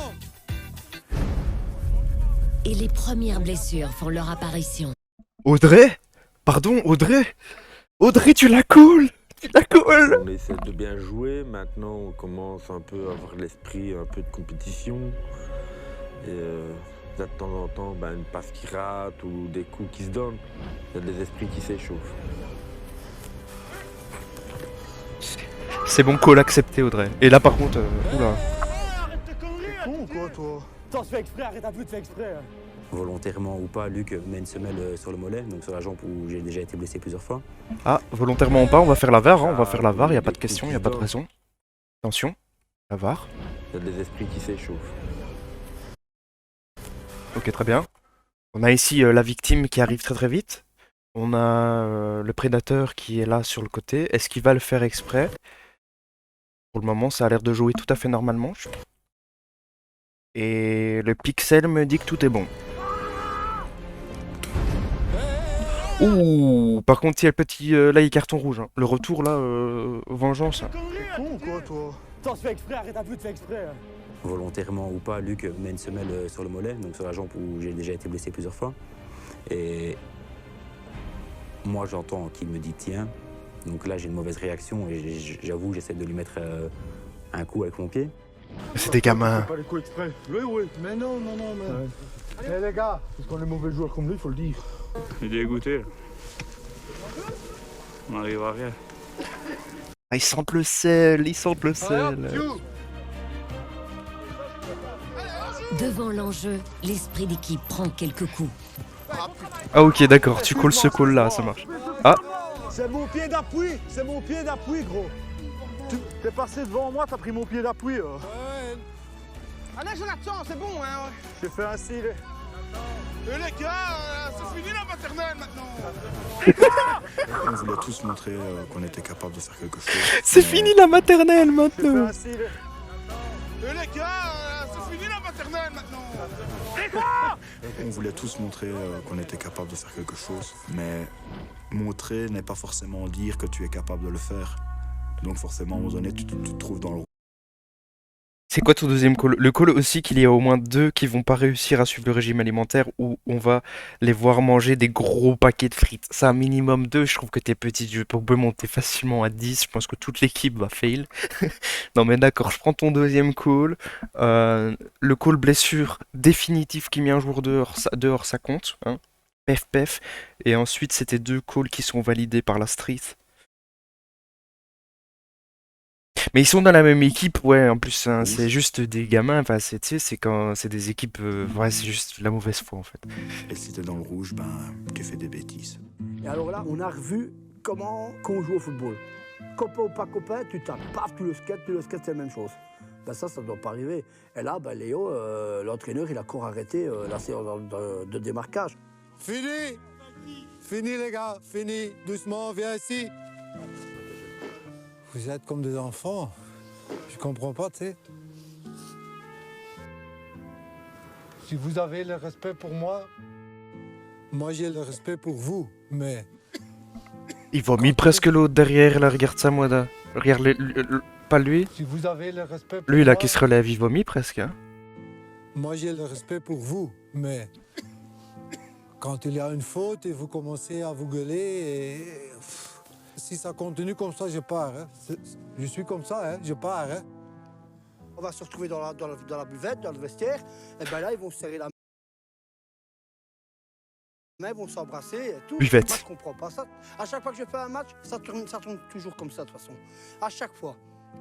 Et les premières blessures font leur apparition. Audrey? Pardon, Audrey? Audrey, tu la coules! Tu la coules! On essaie de bien jouer, maintenant on commence un peu à avoir l'esprit un peu de compétition. Et de temps en temps, une passe qui rate ou des coups qui se donnent, il y a des esprits qui s'échauffent. C'est bon, call accepté, Audrey. Et là, par contre, oula. T'es con ou quoi, toi? Attends, fais exprès, arrête un peu de faire exprès. Volontairement ou pas, Luc met une semelle sur le mollet, donc sur la jambe où j'ai déjà été blessé plusieurs fois. Ah, volontairement ou pas, on va faire la VAR, hein, on va faire la VAR, il n'y a pas de question, il n'y a pas de raison. Attention, la VAR. Il y a des esprits qui s'échauffent. Ok, très bien. On a ici la victime qui arrive très très vite. On a le prédateur qui est là sur le côté. Est-ce qu'il va le faire exprès? Pour le moment, ça a l'air de jouer tout à fait normalement. Et le pixel me dit que tout est bon. Ouh, par contre, il y a le petit... là, il y a carton rouge. Hein. Le retour, là, vengeance. T'es con ou quoi, toi? Attends, fais exprès, arrête un peu de faire exprès. Volontairement ou pas, Luc met une semelle sur le mollet, donc sur la jambe où j'ai déjà été blessé plusieurs fois. Et moi, j'entends qu'il me dit tiens. Donc là, j'ai une mauvaise réaction et j'avoue, j'essaie de lui mettre un coup avec mon pied. C'est des gamins. Pas les coups exprès. Oui. Mais non, mais... Eh les gars, parce qu'on est mauvais joueurs comme lui, il faut le dire. Il est dégoûté. Là. On n'arrive à rien. Ah, ils sentent le sel, ils sentent le sel. Devant l'enjeu, l'esprit d'équipe prend quelques coups. Ah ok, d'accord, tu calls ce call là, ça marche. Ah. C'est mon pied d'appui, gros. T'es passé devant moi, t'as pris mon pied d'appui. Allez, Jonathan, c'est bon, hein. J'ai fait un style. les gars, c'est fini la maternelle maintenant. On voulait tous montrer qu'on était capable de faire quelque chose. C'est fini la maternelle maintenant. Les gars, c'est fini la maternelle maintenant. On voulait tous montrer qu'on était capable de faire quelque chose, mais montrer n'est pas forcément dire que tu es capable de le faire. Donc forcément, à un moment donné, tu te trouves dans le... C'est quoi ton deuxième call? Le call aussi qu'il y a au moins 2 qui vont pas réussir à suivre le régime alimentaire où on va les voir manger des gros paquets de frites. Ça, un minimum 2, je trouve que t'es petit, tu peux monter facilement à 10, je pense que toute l'équipe va fail. Non mais d'accord, je prends ton deuxième call. Le call blessure définitif qui met un joueur dehors ça compte. Hein. Pef pef. Et ensuite c'était 2 calls qui sont validés par la street. Mais ils sont dans la même équipe, ouais, en plus, hein, c'est juste des gamins, enfin, tu sais, c'est quand c'est des équipes, ouais, c'est juste la mauvaise foi, en fait. Et si t'es dans le rouge, ben, tu fais des bêtises. Et alors là, on a revu comment qu'on joue au football. Copain ou pas copain, tu tapes, paf, tu le skates, c'est la même chose. Ben ça doit pas arriver. Et là, ben Léo, l'entraîneur, il a encore arrêté la séance de démarquage. Fini! Fini les gars, fini. Doucement, viens ici. Vous êtes comme des enfants. Je comprends pas, tu sais. Si vous avez le respect pour moi j'ai le respect pour vous, mais... Il vomit presque l'autre derrière, là, regarde ça, Moda. Regarde, pas lui. Si vous avez le respect pour Lui, là, moi, qui se relève, il vomit presque, hein. moi j'ai le respect pour vous, mais... Quand il y a une faute et vous commencez à vous gueuler et... Si ça continue comme ça, je pars. Hein. Je suis comme ça, hein. Je pars. Hein. On va se retrouver dans la buvette, dans le vestiaire, et ben là, ils vont se serrer la main, ils vont s'embrasser et tout. Buvette. Moi, je comprends pas ça. À chaque fois que je fais un match, ça tourne toujours comme ça, de toute façon. À chaque fois.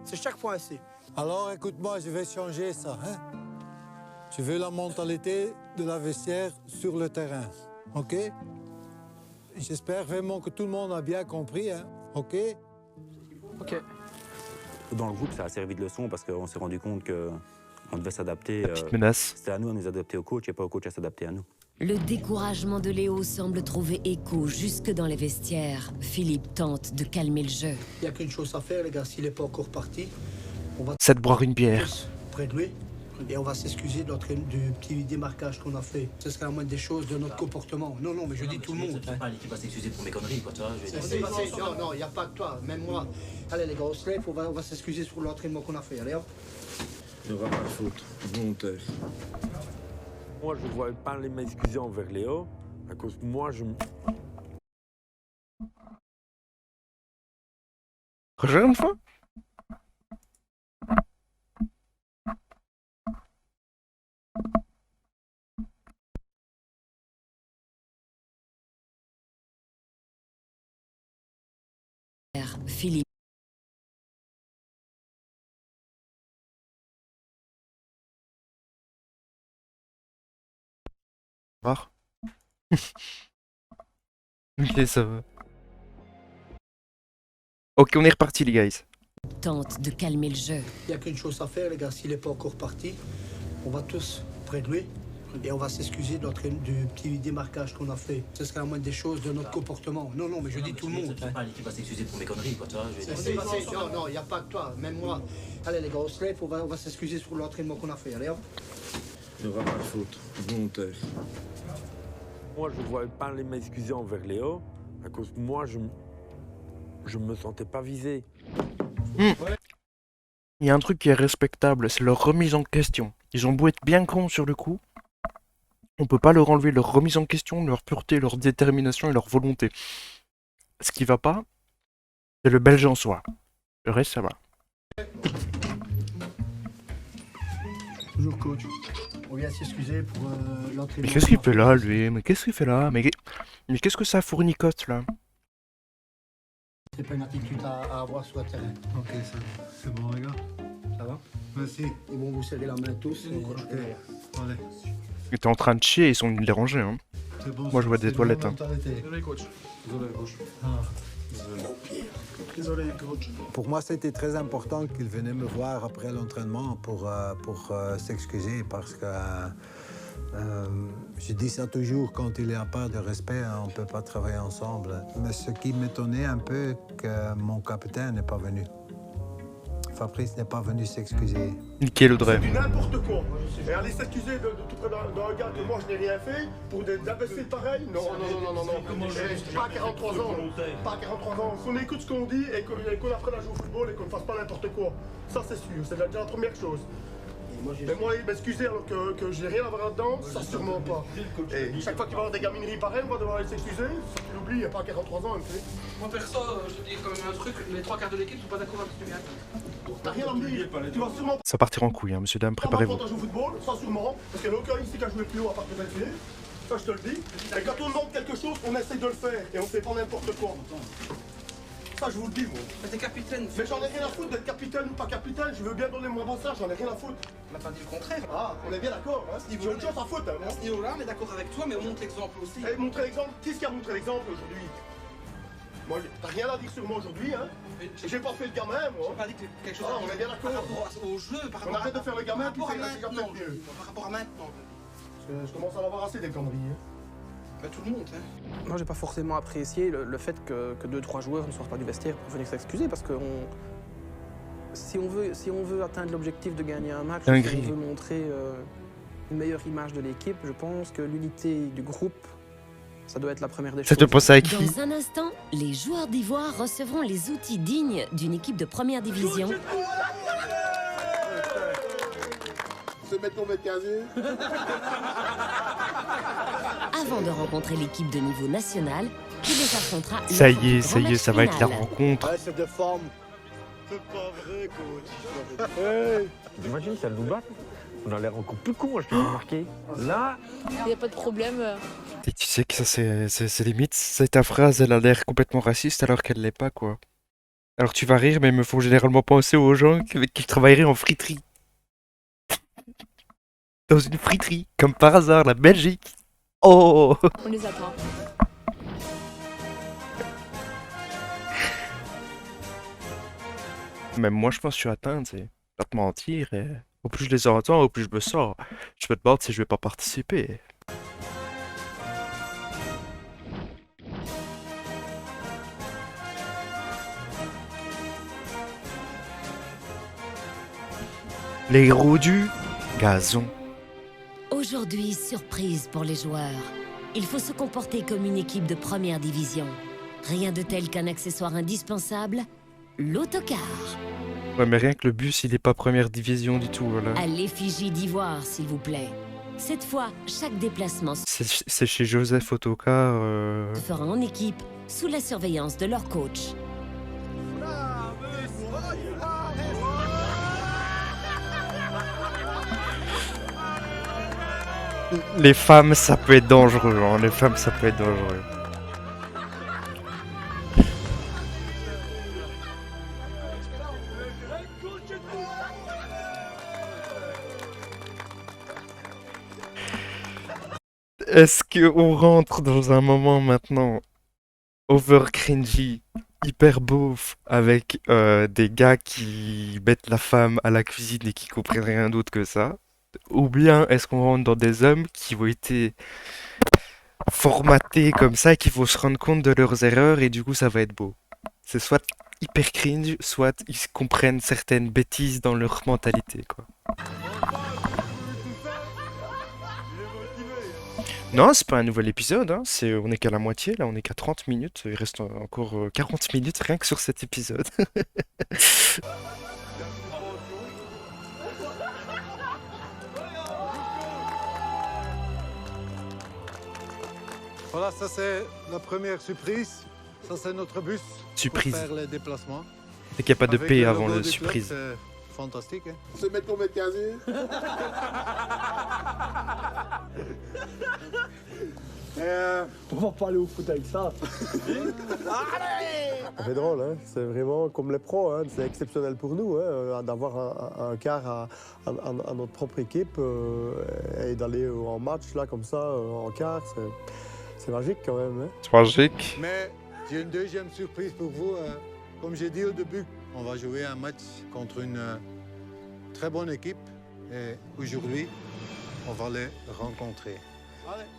C'est chaque fois ainsi. Alors, écoute-moi, je vais changer ça. Hein. Je veux la mentalité de la vestiaire sur le terrain. OK? J'espère vraiment que tout le monde a bien compris, hein. OK? Ok. Dans le groupe, ça a servi de leçon parce qu'on s'est rendu compte qu'on devait s'adapter. Petite menace. C'était à nous de nous adapter au coach et pas au coach à s'adapter à nous. Le découragement de Léo semble trouver écho jusque dans les vestiaires. Philippe tente de calmer le jeu. Il n'y a qu'une chose à faire, les gars, s'il n'est pas encore parti, on va C'est de boire une bière. tous près de lui et on va s'excuser du petit démarquage qu'on a fait. Ce sera la moindre des choses de notre comportement. Non, mais je dis tout le monde. C'est pas l'équipe va s'excuser pour mes conneries, quoi, tu vois. Non, il n'y a pas que toi, même moi. Allez les gars, on se lève, on va s'excuser sur l'entraînement qu'on a fait. Allez hop. Il n'y aura pas de faute volontaire. Moi, je ne vois pas les m'excuser envers Léo, à cause que moi, je... Regarde une fois. Philippe. Rare. Ok, ça va. Ok, on est reparti, les guys. Tente de calmer le jeu. Il n'y a qu'une chose à faire, les gars, s'il n'est pas encore parti, on va tous près de lui et on va s'excuser du petit démarquage qu'on a fait. Ce sera la moindre des choses de notre comportement. Non, mais je dis tout le monde. C'est pas l'équipe va s'excuser pour mes conneries, quoi, tu vois. Non, il n'y a pas que toi, même moi. Allez les gars, on se lève, on va s'excuser sur l'entraînement qu'on a fait. Allez hop. Il n'y aura pas de faute volontaire. Moi, je ne vois pas les m'excuser envers Léo, à cause que moi, je me sentais pas visé. Il y a un truc qui est respectable, c'est leur remise en question. Ils ont beau être bien cons sur le coup, on peut pas leur enlever leur remise en question, leur pureté, leur détermination et leur volonté. Ce qui va pas, c'est le belge en soi. Le reste, ça va. Toujours coach. On vient s'excuser pour l'entraînement. Mais qu'est-ce qu'il fait là, lui? Mais qu'est-ce qu'il fait là? Mais qu'est-ce que ça fournicote, là? C'est pas une attitude à avoir sur le terrain. OK, c'est bon, les gars. Ça va? Merci. Ils vont vous serrer la main tous. Allez. Ils étaient en train de chier, ils sont venus déranger, hein. C'est bon, Moi, je vois des toilettes, hein. Désolé, coach. Désolé, coach. Désolé, coach. Pour moi, c'était très important qu'il venait me voir après l'entraînement pour s'excuser parce que je dis ça toujours, quand il n'y a pas de respect, on ne peut pas travailler ensemble. Mais ce qui m'étonnait un peu, que mon capitaine n'est pas venu. Fabrice n'est pas venu s'excuser. Nickel, Audrey. C'est du n'importe quoi. Et aller s'accuser de tout près d'un gars que moi je n'ai rien fait pour des imbéciles pareils. Non. Pas à 43 ans. Pas à 43 ans. Qu'on écoute ce qu'on dit et qu'on apprenne à jouer au football et qu'on ne fasse pas n'importe quoi. Ça c'est sûr. C'est déjà la première chose. Mais moi, m'excuser alors que j'ai rien à voir là-dedans, ça sûrement pas. Et chaque fois qu'il va y avoir des gamineries pareilles, on va devoir s'excuser. Ça, tu l'oublies, il n'y a pas 43 ans, tu sais. Moi, perso, je te dis quand même un truc, les 3 quarts de l'équipe sont pas d'accord avec ce que tu viens. T'as rien à me dire, tu vas sûrement Ça partira en couille, hein, monsieur, dame, pas préparez-vous. avantage au football, ça sûrement, parce qu'il n'y a aucun ici qui a joué plus haut à part que pied. Ça, je te le dis. Et quand on demande quelque chose, on essaye de le faire et on fait pas n'importe quoi. Ça, je vous le dis, moi. Mais t'es capitaine. Mais j'en ai rien à foutre d'être capitaine ou pas capitaine, je veux bien donner mon avantage, j'en ai rien à foutre. On n'a pas dit le contraire. Ah, on est bien d'accord, hein. J'ai autre chose à foutre, hein. À ce niveau-là, on est d'accord avec toi, mais on montre l'exemple aussi. Et montrer l'exemple, qui est-ce qui a montré l'exemple aujourd'hui? Moi, t'as rien à dire sur moi aujourd'hui, hein. J'ai pas fait le gamin, moi. J'ai pas dit que quelque chose on est bien d'accord. par rapport au jeu, par rapport on arrête de faire le gamin, puis par rapport à c'est maintenant, mieux. par rapport à maintenant. Je commence à en avoir assez des conneries, hein. Bah, tout le monde, hein. Moi, j'ai pas forcément apprécié le fait que 2-3 joueurs ne sortent pas du vestiaire pour venir s'excuser, parce que si on veut atteindre l'objectif de gagner un match, si on veut montrer une meilleure image de l'équipe, je pense que l'unité du groupe, ça doit être la première des choses. Ça te pense à qui? Dans un instant, les joueurs d'Ivoire recevront les outils dignes d'une équipe de première division. Se mettre ton mètre casé. Avant de rencontrer l'équipe de niveau national qui les affrontera. Ça y est, ça va être la rencontre. Ouais, c'est de forme. C'est pas vrai, coach. Hey, t'imagines, ça nous bat. On a l'air encore plus con, je t'ai remarqué. Là, Il n'y a pas de problème. Et tu sais que ça, c'est limite. Ta phrase, elle a l'air complètement raciste alors qu'elle l'est pas, quoi. Alors tu vas rire, mais il me faut généralement penser aux gens qui travailleraient en friterie. Dans une friterie, comme par hasard, la Belgique. Oh! On les attend. Même moi, je pense que je suis atteint, tu sais. Pas te mentir. Et au plus je les entends, au plus je me sors. Je peux te battre si je vais pas participer. Les héros du gazon. Aujourd'hui, surprise pour les joueurs. Il faut se comporter comme une équipe de première division. Rien de tel qu'un accessoire indispensable, l'autocar. Ouais, mais rien que le bus, il est pas première division du tout, voilà. À l'effigie d'Ivoire, s'il vous plaît. Cette fois, chaque déplacement C'est chez Joseph Autocar. se fera en équipe, sous la surveillance de leur coach. Les femmes, ça peut être dangereux, hein. Les femmes, ça peut être dangereux. Est-ce qu'on rentre dans un moment maintenant over cringy, hyper beauf, avec des gars qui mettent la femme à la cuisine et qui comprennent rien d'autre que ça? Ou bien est-ce qu'on rentre dans des hommes qui ont été formatés comme ça et qui vont se rendre compte de leurs erreurs et du coup ça va être beau? C'est soit hyper cringe, soit ils comprennent certaines bêtises dans leur mentalité, quoi. Non, c'est pas un nouvel épisode, hein. On est qu'à la moitié, là, on est qu'à 30 minutes. Il reste encore 40 minutes rien que sur cet épisode. Voilà, ça c'est la première surprise. Ça c'est notre bus Surprise. pour faire les déplacements. C'est qu'il n'y a pas de Avec P le avant logo le du club, surprise. c'est fantastique. Hein. Se mettre ton mètre casé. On va pas aller au foot avec ça. C'est drôle, hein? C'est vraiment comme les pros, hein? C'est exceptionnel pour nous hein? D'avoir un quart à notre propre équipe et d'aller en match là comme ça, en quart, c'est magique quand même. Hein? C'est magique. Mais j'ai une deuxième surprise pour vous. Comme j'ai dit au début, on va jouer un match contre une très bonne équipe et aujourd'hui, on va les rencontrer.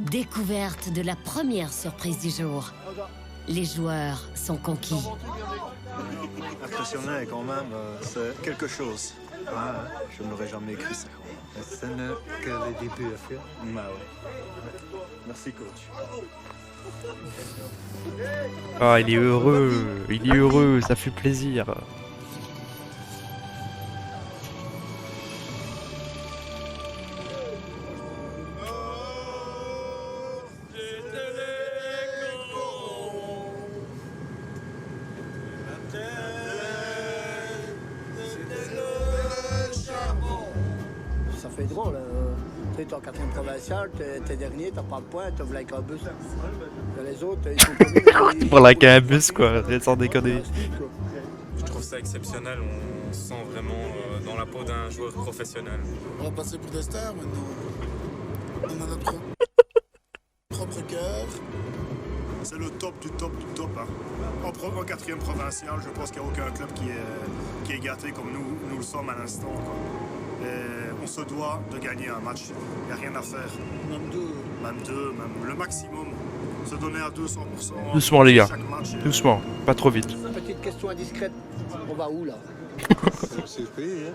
Découverte de la première surprise du jour. Les joueurs sont conquis. Impressionnant quand même, c'est quelque chose. Ah, je n'aurais jamais cru ça. Ce n'est que le début à faire. Bah ouais. Merci coach. Ah, il est heureux, ça fait plaisir. fait drôle. Tu sais, t'es en 4e provincial, t'es dernier, t'as pas de points, t'as volé avec un bus. Les autres, ils sont connus. Pour la un bus quoi, sans déconner. Je trouve ça exceptionnel, on se sent vraiment dans la peau d'un joueur professionnel. On va passer pour des stars maintenant. On a notre propre cœur. C'est le top du top du top. Hein. En 4e provincial, je pense qu'il n'y a aucun club qui est gâté comme nous le sommes à l'instant. On se doit de gagner un match. Il n'y a rien à faire. Même deux, même le maximum. Se donner à 200%. Doucement les gars, chaque match, doucement, pas trop vite. Petite question indiscrète. On va où là? C'est surpris, hein.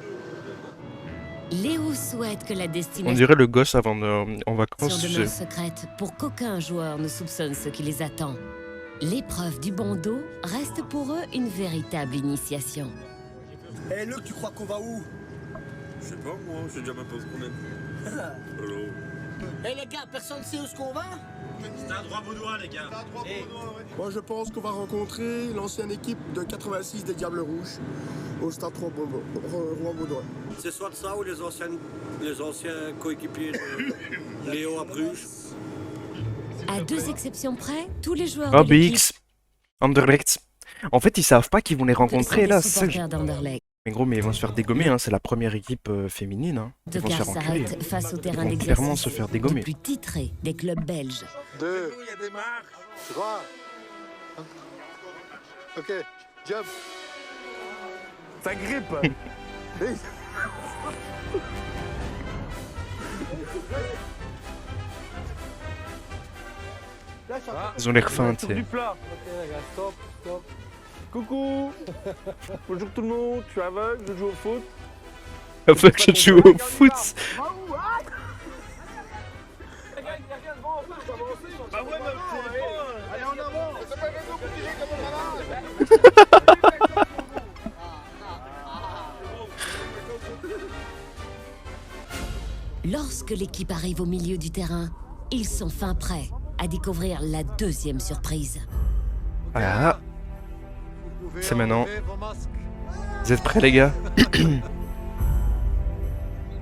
Léo souhaite que la On destination dirait le gosse avant de, en vacances, tu demeure sais. secrète pour qu'aucun joueur ne soupçonne ce qui les attend. L'épreuve du bandeau reste pour eux une véritable initiation. Eh Luc, tu crois qu'on va où? Je sais pas, moi, j'ai déjà même pas ce qu'on est. Alors. Eh les gars, personne ne sait où est-ce qu'on va? C'est un droit vaudois, les gars. Moi, je pense qu'on va rencontrer l'ancienne équipe de 86 des Diables Rouges au stade Roi-Baudouin. C'est soit ça ou les anciens coéquipiers de Léo à Bruges. À 2 exceptions près, tous les joueurs Oh de l'équipe BX, Anderlecht. En fait, ils savent pas qu'ils vont les rencontrer sont là. des c'est ça que supporters d'Anderlecht. Mais gros, mais ils vont se faire dégommer, hein. C'est la première équipe féminine. Hein. Ils vont se Car faire enculer. s'arrête face au terrain Ils vont clairement se d'exercice faire le dégommer. plus titré des clubs belges. 2, 3. Ok, jump. Ça grippe. Ils ont l'air fins, tu sais. Du plat. Ok les gars, stop, stop. Coucou. Bonjour tout le monde, je suis aveugle, je joue au foot. Faut que je joue au foot. Bah ouais, mais allez en avant. C'est pas raison pour tirer comme un malade. Lorsque l'équipe arrive au milieu du terrain, ils sont fin prêts à découvrir la deuxième surprise. Voilà. C'est maintenant. Vous êtes prêts les gars?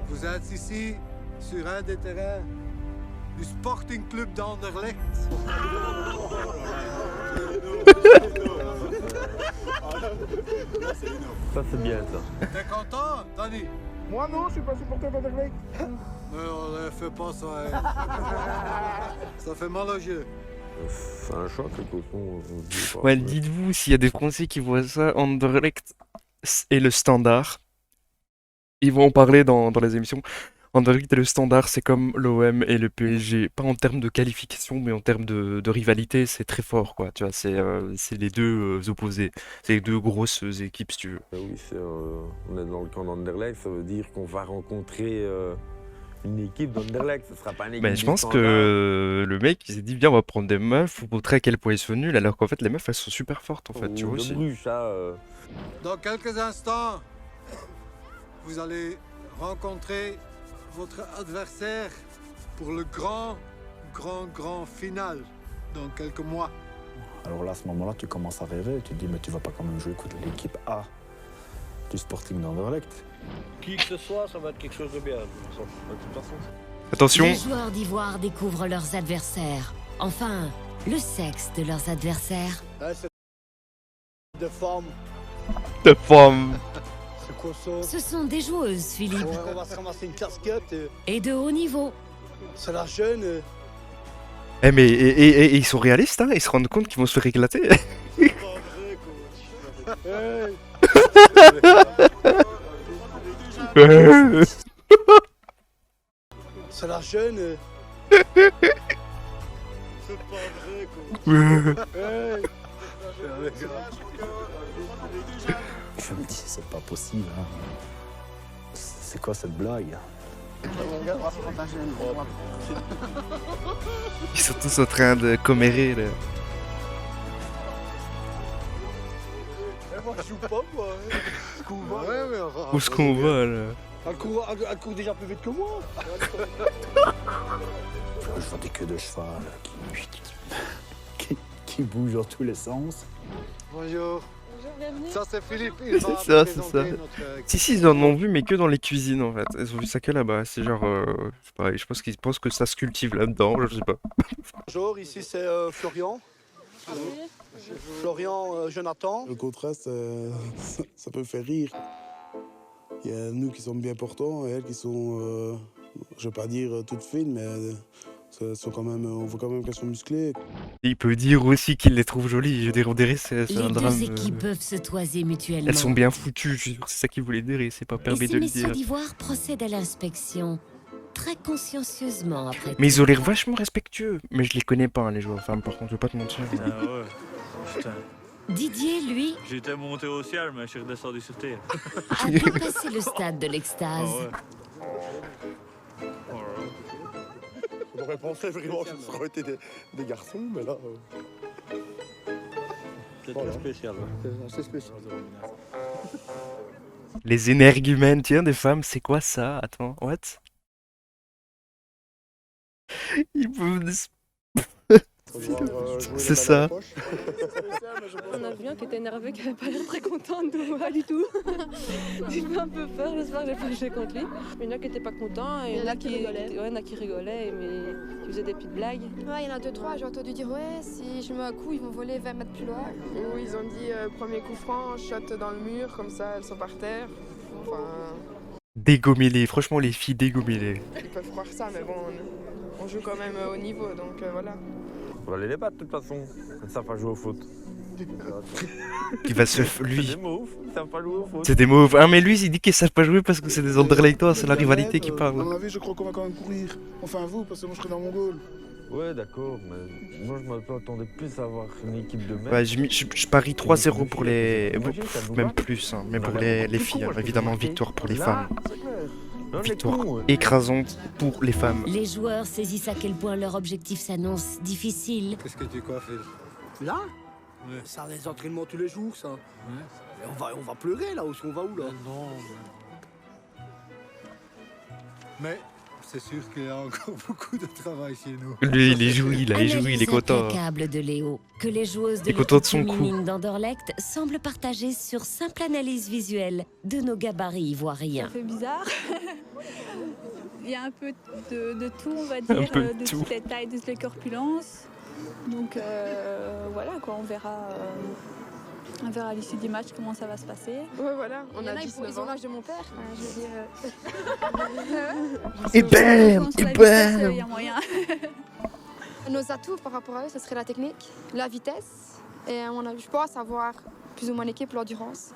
Vous êtes ici sur un des terrains du Sporting Club d'Anderlecht. Ça, c'est bien, ça. T'es content, Danny? Moi non, je suis pas supporter d'Anderlecht. Mais on ne fait pas ça. Hein. Ça fait mal aux yeux. C'est un choc, le coton. Ouais, dites-vous s'il y a des Français qui voient ça, Anderlecht et le Standard. Ils vont en parler dans les émissions. Anderlecht et le Standard, c'est comme l'OM et le PSG. Pas en termes de qualification, mais en termes de rivalité, c'est très fort, quoi. Tu vois, c'est les deux opposés. C'est les deux grosses équipes, si tu veux. Oui, on est dans le camp d'Anderlecht, ça veut dire qu'on va rencontrer une équipe d'Anderlecht, ce sera pas une équipe Mais je du pense Standard. que le mec, il s'est dit, viens, on va prendre des meufs pour montrer à quel point ils sont nuls, alors qu'en fait, les meufs, elles sont super fortes, en fait, tu Ou vois de aussi. Bruges, ça, Dans quelques instants, vous allez rencontrer votre adversaire pour le grand final dans quelques mois. Alors là, à ce moment-là, tu commences à rêver. Tu te dis, mais tu vas pas quand même jouer contre l'équipe A du Sporting d'Anderlecht. Qui que ce soit, ça va être quelque chose de bien. De toute façon. Attention. Les joueurs d'Ivoire découvrent leurs adversaires. Enfin, le sexe de leurs adversaires. De forme. De forme. C'est quoi ça? Ce sont des joueuses, Philippe, On va se ramasser une casquette. et de haut niveau. C'est la jeune. Eh mais et ils sont réalistes, hein, ils se rendent compte qu'ils vont se faire éclater. C'est la jeune. C'est pas vrai, quoi. Je me dis, c'est pas possible. Hein. C'est quoi cette blague? Ils sont tous en train de commérer, là. Moi, je joue pas, moi. Où est-ce qu'on va, là? Elle court déjà plus vite que moi. Je vois des queues de cheval qui bougent dans tous les sens. Bonjour. Ça, c'est Philippe. Il va C'est ça, c'est présenter ça. notre... Si, ils en ont vu, mais que dans les cuisines en fait. Ils ont vu ça que là-bas. C'est genre. Je sais pas, je pense qu'ils pensent que ça se cultive là-dedans, je sais pas. Bonjour, ici c'est Florian. Florian, Jonathan. Le contraste, ça peut faire rire. Il y a nous qui sommes bien portants et elles qui sont, je vais pas dire toutes fines, mais sont quand même, on voit quand même qu'elles sont musclées. Et il peut dire aussi qu'il les trouve jolies. Je veux dire, on dirait c'est Les un deux drame. équipes peuvent se toiser mutuellement. Elles sont bien foutues, c'est ça qu'il voulait dire et c'est pas Et permis ces de le messieurs dire. d'Ivoire procèdent à l'inspection, très consciencieusement après. Mais ils ont l'air vachement respectueux. Mais je les connais pas, hein, les joueurs femmes, par contre, je vais pas te mentir. Ah ouais, putain. Didier, lui, J'étais monté au ciel, mais je suis redescendu sur terre. a dépassé le stade de l'extase. Ah ouais. On aurait pensé vraiment que ça aurait été des garçons, mais là. C'est spécial. C'est assez spécial. Les énergumènes, tiens, des femmes, c'est quoi ça? Attends, what? Ils peuvent... C'est ça. On a vu un qui était énervé, qui avait pas l'air très content de nous, pas du tout. J'ai eu un peu peur, j'espère que j'ai pas joué contre lui. Il y en a qui étaient pas contents, et il y en a qui rigolaient. Ouais, il y en a qui rigolaient, mais qui faisaient des petites blagues. Ouais, il y en a 2-3, j'ai entendu dire ouais, si je mets un coup, ils vont voler 20 mètres plus loin. Ou ils ont dit premier coup franc, shot dans le mur, comme ça elles sont par terre. Enfin, Dégommez-les, franchement, les filles, dégommez-les. ils peuvent croire ça, mais bon, on joue quand même au niveau, donc voilà. On va aller les battre de toute façon. Ils savent pas jouer au foot. Il va se... C'est Lui... des mauves, ils savent pas jouer au foot. C'est des mauves. Ah mais lui il dit qu'ils savent pas jouer parce que c'est des Anderlechters, c'est la rivalité qui À parle. mon avis, je crois qu'on va quand même courir. Enfin vous, parce que moi je serai dans mon goal. Ouais, d'accord, mais moi je m'attendais plus à avoir une équipe de mecs. Ouais, je parie 3-0 pour les... Même plus, hein, mais pour les filles, hein. Évidemment victoire pour les femmes. Victoire écrasante pour les femmes. Les joueurs saisissent à quel point leur objectif s'annonce difficile. Qu'est-ce que tu coiffes? Là Ça, des entraînements tous les jours, ça. Et on va pleurer là, où on va où là? Non. Mais c'est sûr qu'il y a encore beaucoup de travail chez nous. Lui il est joui là, il joue, il est Analyse content. impeccable de Léo, que les joueuses de Il est content de l'équipe son coup. féminine d'Anderlecht semblent partager sur simple analyse visuelle de nos gabarits ivoiriens. Ça fait bizarre. Il y a un peu de tout, on va Un dire, peu de tout. toutes les tailles, de toutes les corpulences. Donc voilà, quoi, on verra à l'issue du match comment ça va se passer. Ouais, voilà, on Il y en a a, 19 ils ont ans. l'âge de mon père. Je veux dire, Et bam, Sur la et vitesse, bam. il y a moyen. nos atouts par rapport à eux, ce serait la technique, la vitesse. Et à mon avis, je pense avoir plus ou moins l'équipe l'endurance.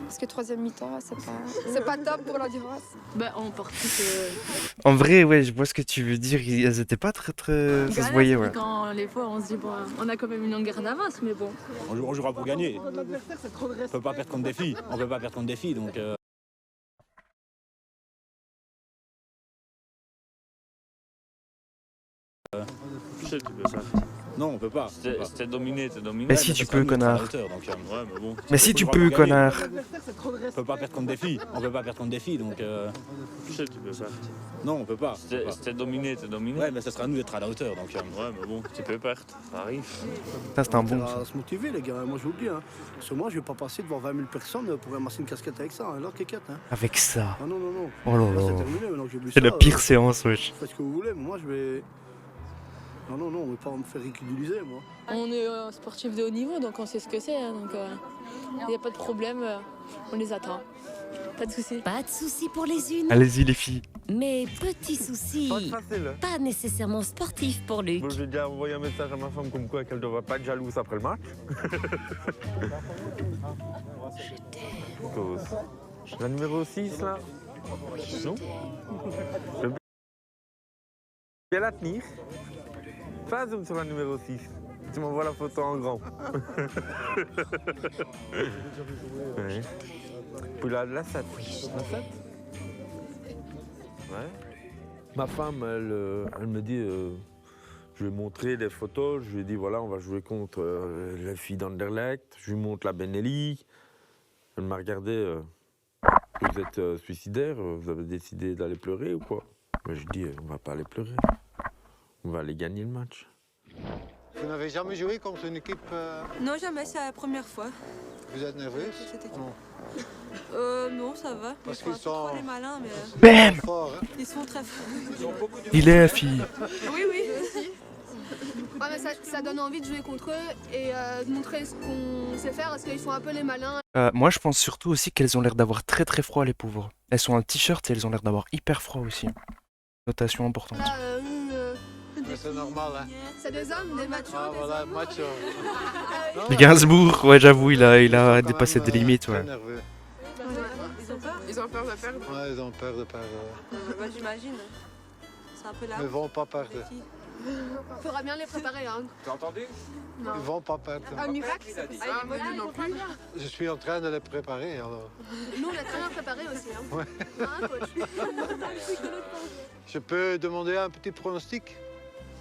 Parce que troisième mi-temps, c'est pas top pour l'endurance. Bah, on part tous. En vrai, ouais, je vois ce que tu veux dire. Elles étaient pas très... Ça se voyait, ouais. Quand les fois on se dit, bon, on a quand même une longueur d'avance, mais bon. On jouera pour gagner. On peut pas perdre contre des filles. On peut pas perdre contre des filles, donc... Tu sais, tu peux ça. Non, on peut pas. C'était dominé, t'es dominé. Mais si tu peux, connard. Ouais, mais bon. Mais si tu peux, connard. On peut pas perdre contre des filles. On peut pas perdre contre des filles, donc... Tu sais, tu peux ça. Non, on peut pas. C'était dominé, t'es dominé. Ouais, mais ce sera à nous d'être à la hauteur, donc... Ouais, mais bon, tu peux perdre, ça arrive. Ça, c'est un bon, On ça. va se motiver les gars, moi je vous le dis. Hein. Parce que moi je vais pas passer devant 20 000 personnes pour ramasser une casquette avec ça. Alors qu'est-ce hein. Avec ça. Ah non, non, non. Oh là C'est là. terminé, maintenant que j'ai vu C'est ça, la pire séance, wesh. Faites ce que vous voulez, mais moi je vais... Non, non, non, on ne va pas me faire ridiculiser, moi. On est sportif de haut niveau, donc on sait ce que c'est. Hein, donc il n'y a pas de problème, on les attend. Pas de soucis. Pas de soucis pour les unes. Allez-y les filles. Mais petit souci, pas nécessairement sportif pour Luc. Bon, j'ai déjà envoyé un message à ma femme comme quoi qu'elle ne devrait pas être jalouse après le match. La numéro 6 là. Non. Je vais bien la tenir. Fais un zoom sur la numéro 6. Tu m'envoies la photo en grand. Ouais. Puis la 7. La 7 Ouais. Ma femme, elle me dit, je lui ai montré des photos, je lui ai dit, voilà, on va jouer contre les filles d'Anderlecht, je lui montre la Benelli. Elle m'a regardé, vous êtes suicidaire, vous avez décidé d'aller pleurer ou quoi? Mais je dis, on va pas aller pleurer, on va aller gagner le match. Vous n'avez jamais joué contre une équipe Non, jamais, c'est la première fois. Vous êtes nerveuse? Non, ça va. Parce Ils qu'ils sont un peu sont... trop les malins, mais... Bam! Ils sont très forts. Il est la fille. Oui, oui. Ouais, mais ça donne envie de jouer contre eux et de montrer ce qu'on sait faire parce qu'ils sont un peu les malins. Moi, je pense surtout aussi qu'elles ont l'air d'avoir très très froid, les pauvres. Elles sont en t-shirt et elles ont l'air d'avoir hyper froid aussi. Notation importante. Là, C'est normal, hein. c'est des hommes, des machos. Ah, voilà, macho. Gainsbourg, ouais, j'avoue, il a dépassé des limites, ouais. Nerveux. Ils ont peur de perdre. Ouais, ils ont peur de perdre. Bah, j'imagine. C'est un peu là. Ils vont pas perdre. Faudra bien les préparer, hein. T'as entendu? Ils vont pas perdre. Un miracle, Ah, moi non plus. Je suis en train de les préparer, alors. Nous, on a très bien préparé aussi, hein. Ouais. Hein, coach. Je peux demander un petit pronostic?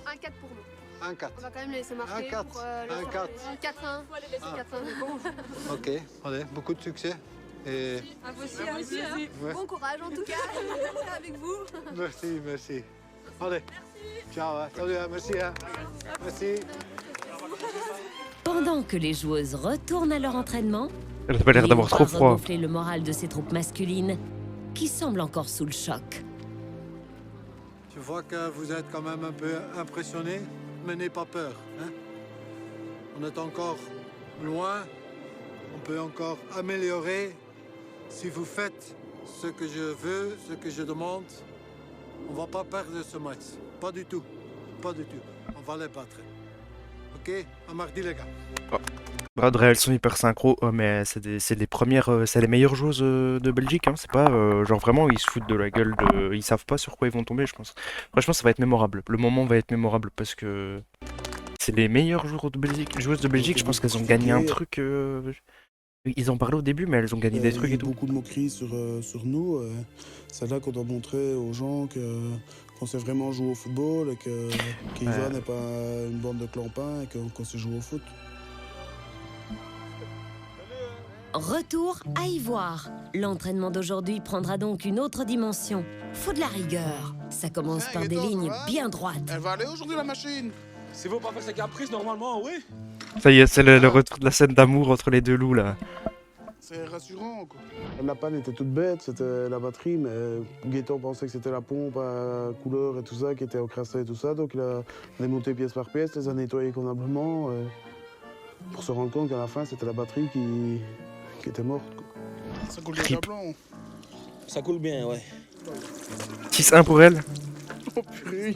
1-4 pour nous. 1-4. On va quand même les laisser marquer 1-4. pour 1-4. 4-1. Ok, allez, beaucoup de succès. Et... À vous aussi, à vous aussi. Ouais. Bon courage en tout cas. Avec vous. Merci, merci. Allez, ciao, hein. Salut, hein. Merci. Hein. Merci. Pendant que les joueuses retournent à leur entraînement, Elle a pas l'air d'avoir trop froid. gonfler le moral de ces troupes masculines qui semblent encore sous le choc. Je vois que vous êtes quand même un peu impressionné, mais n'ayez pas peur. Hein? On est encore loin, on peut encore améliorer. Si vous faites ce que je veux, ce que je demande, on va pas perdre ce match. Pas du tout. Pas du tout. On va les battre. Ok? À mardi, les gars. Audrey, elles sont hyper synchro, mais c'est les premières, c'est les meilleures joueuses de Belgique, hein. C'est pas genre vraiment ils se foutent de la gueule de, ils savent pas sur quoi ils vont tomber, je pense. Franchement, ça va être mémorable. Le moment va être mémorable parce que c'est les meilleures joueuses de Belgique. Je pense qu'elles ont gagné un truc. Ils en parlaient au début, mais elles ont gagné des trucs et tout. Beaucoup de moqueries sur nous. C'est là qu'on doit montrer aux gens qu'on sait vraiment jouer au football et que Keiva n'est pas une bande de clampins et qu'on sait jouer au foot. Retour à Ivoire. L'entraînement d'aujourd'hui prendra donc une autre dimension. Faut de la rigueur. Ça commence par des lignes bien droites. Elle va aller aujourd'hui la machine. S'il veut pas faire ses caprices, normalement, oui. Ça y est, c'est le retour de la scène d'amour entre les deux loups là. C'est rassurant, quoi. La panne était toute bête, c'était la batterie, mais Gaëtan pensait que c'était la pompe à couleur et tout ça qui était encrassée et tout ça, donc il a démonté pièce par pièce, les a nettoyées convenablement pour se rendre compte qu'à la fin c'était la batterie qui était morte, quoi. Ça coule déjà blanc. Ça coule bien, ouais. 6-1 pour elle. Oh purée.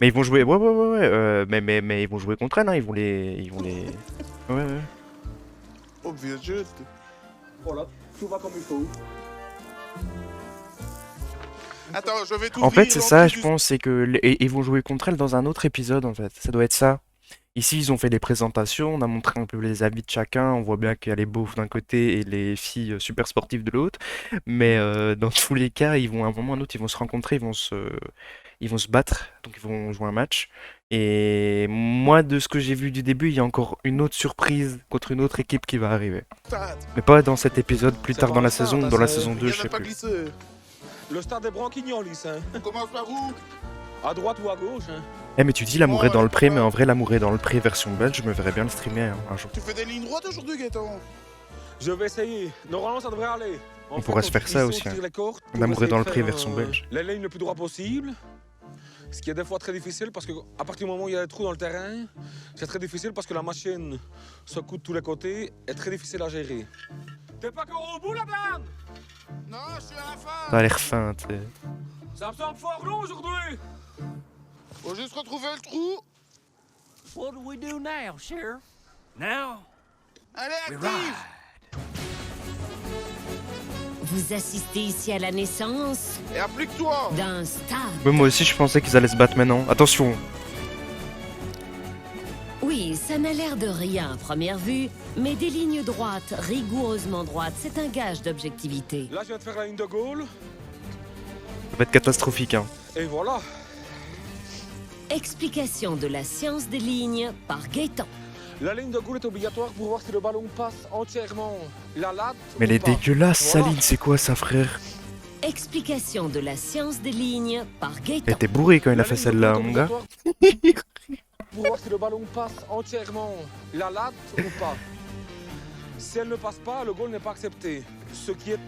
Mais ils vont jouer, ouais, mais ils vont jouer contre elle, hein. Ils vont les, ouais. Oh vieux jeu. Voilà, tout va comme il faut. Attends, je vais tout En fait, c'est ça, je pense, c'est que ils vont jouer contre elle dans un autre épisode, en fait. Ça doit être ça. Ici, ils ont fait des présentations, on a montré un peu les habits de chacun, on voit bien qu'il y a les beaufs d'un côté et les filles super sportives de l'autre. Mais dans tous les cas, ils vont à un moment ou à un autre, ils vont se rencontrer, ils vont se battre, donc ils vont jouer un match. Et moi, de ce que j'ai vu du début, il y a encore une autre surprise contre une autre équipe qui va arriver. Mais pas dans cet épisode, plus tard dans la saison, ou dans la saison 2, je sais plus. Le stade des Branquignoles, hein. On commence par où? À droite ou à gauche, hein. Eh mais tu dis l'amour est dans le pré, mais en vrai l'amour est dans le pré version belge, je me verrais bien le streamer hein, un jour. Tu fais des lignes droites aujourd'hui, Gaëtan? Je vais essayer. Normalement, ça devrait aller. On pourra se faire ça aussi. Hein. L'amour est dans le pré version belge. Les lignes le plus droit possible. Ce qui est des fois très difficile parce qu'à partir du moment où il y a des trous dans le terrain, c'est très difficile parce que la machine secoue de tous les côtés est très difficile à gérer. T'es pas encore au bout, la dame? Non, je suis à la fin. Ça a l'air fin, tu sais. Ça me semble fort long aujourd'hui. Faut juste retrouver le trou. What do we do now, Sheriff? Now? Allez, active! Vous assistez ici à la naissance Et applique-toi d'un stade. Ouais, moi aussi je pensais qu'ils allaient se battre maintenant. Attention. Oui, ça n'a l'air de rien à première vue, mais des lignes droites, rigoureusement droites, c'est un gage d'objectivité. Là, je viens de faire la ligne de goal. Ça va être catastrophique hein. Et voilà. Explication de la science des lignes par Gaëtan. La ligne de goal est obligatoire pour voir si le ballon passe entièrement la latte. Mais elle est dégueulasse, Voilà. Saline, c'est quoi ça, frère? Explication de la science des lignes par Gaëtan. Elle était bourrée quand il a fait celle-là, mon gars. Pour voir si le ballon passe entièrement la latte ou pas. Si elle ne passe pas, le goal n'est pas accepté. Ce qui est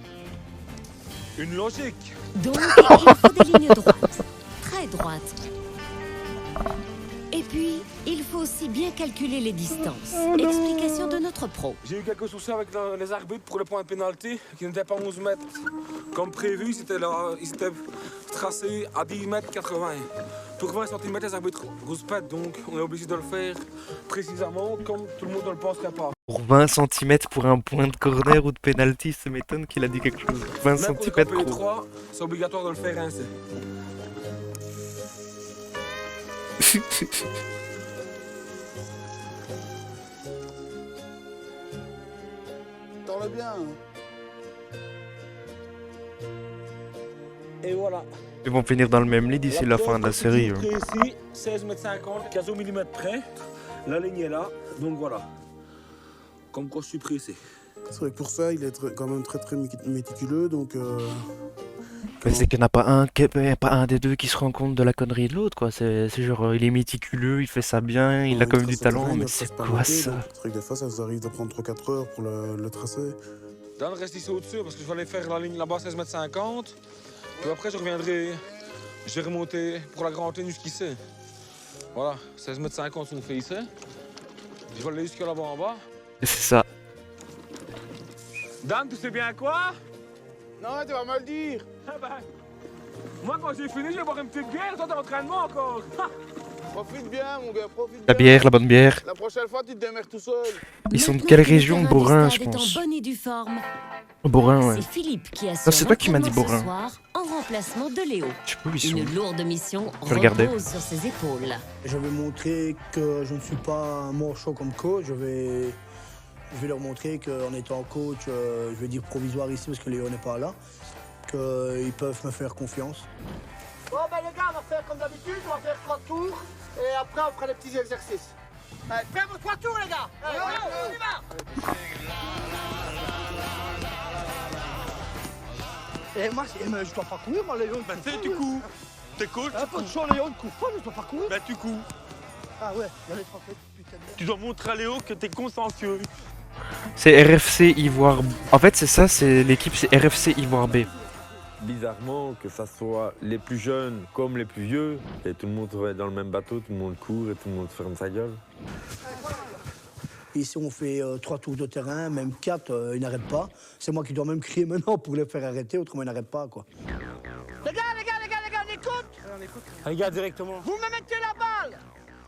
une logique. Donc, il faut des lignes droites, très droites. Et puis, il faut aussi bien calculer les distances. Explication de notre pro. J'ai eu quelques soucis avec les arbitres pour le point de pénalty, qui n'était pas 11 mètres. Comme prévu, ils s'étaient tracés à 10 mètres 80. Pour 20 cm, les arbitres rouspètent, donc on est obligé de le faire précisément comme tout le monde ne le penserait pas. Pour 20 cm pour un point de corner ou de penalty, ça m'étonne qu'il a dit quelque chose. 20 Même cm pour les trop. 3, c'est obligatoire de le faire ainsi. T'en le bien. Et voilà. Ils vont finir dans le même lit d'ici la fin de la série. Ici, 16 m 50, 15 mm près. La ligne est là, donc voilà. Comme quoi je suis pressé. C'est vrai que pour ça, il est quand même très méticuleux, donc... Mais c'est qu'il n'y en a pas un des deux qui se rend compte de la connerie de l'autre, quoi. C'est genre, il est méticuleux, il fait ça bien, il a quand même du talent, mais c'est quoi ça? C'est vrai que des fois, ça arrive de prendre 3-4 heures pour le tracer. Dan reste ici au-dessus parce que je vais aller faire la ligne là-bas 16 m 50. Puis après, je reviendrai. J'ai remonté pour la grande ligne jusqu'ici. Voilà, 16 m 50 sont faits ici. Je vais aller jusque là-bas en bas. C'est ça. Dan, tu sais bien quoi? Non, tu vas me le dire. Eh ben, moi, quand j'ai fini, je vais boire une petite bière. Toi, t'es en entraînement encore. Profite bien, mon gars, profite bien. La bière, la bonne bière. La prochaine fois, tu te démerdes tout seul. Ils sont de quelle région? Borin, je pense. En bonne et due forme. Borin, ouais. C'est Philippe qui a Non, c'est toi qui m'as dit l'entraînement ce Borin. soir en remplacement de Léo. Je sais pas où ils sont. Une lourde mission Je vais regarder. repose sur ses épaules. Je vais montrer que je ne suis pas un morceau comme coach. Je vais leur montrer qu'en étant coach, je vais dire provisoire ici parce que Léo n'est pas là, qu'ils peuvent me faire confiance. Bon, ben les gars, on va faire comme d'habitude, on va faire 3 tours et après on fera les petits exercices. Allez, faites vos 3 tours, les gars. Allez, on y va. Et moi, je dois pas courir, moi, Léo. Bah, tu cours. T'es coach. Pas de choix, Léo, ne cours pas, je dois pas courir. Bah, tu cours. Ah ouais, il y a les 3 putain de... Tu dois montrer à Léo que t'es consciencieux. C'est RFC Ivoire. En fait, c'est ça, c'est l'équipe, c'est RFC Ivoire B. Bizarrement, que ça soit les plus jeunes comme les plus vieux, et tout le monde est dans le même bateau, tout le monde court et tout le monde ferme sa gueule. Ici, on fait 3 tours de terrain, même 4, ils n'arrêtent pas. C'est moi qui dois même crier maintenant pour les faire arrêter, autrement ils n'arrêtent pas, quoi. Les gars, on écoute. Regarde directement. Vous me mettez la balle.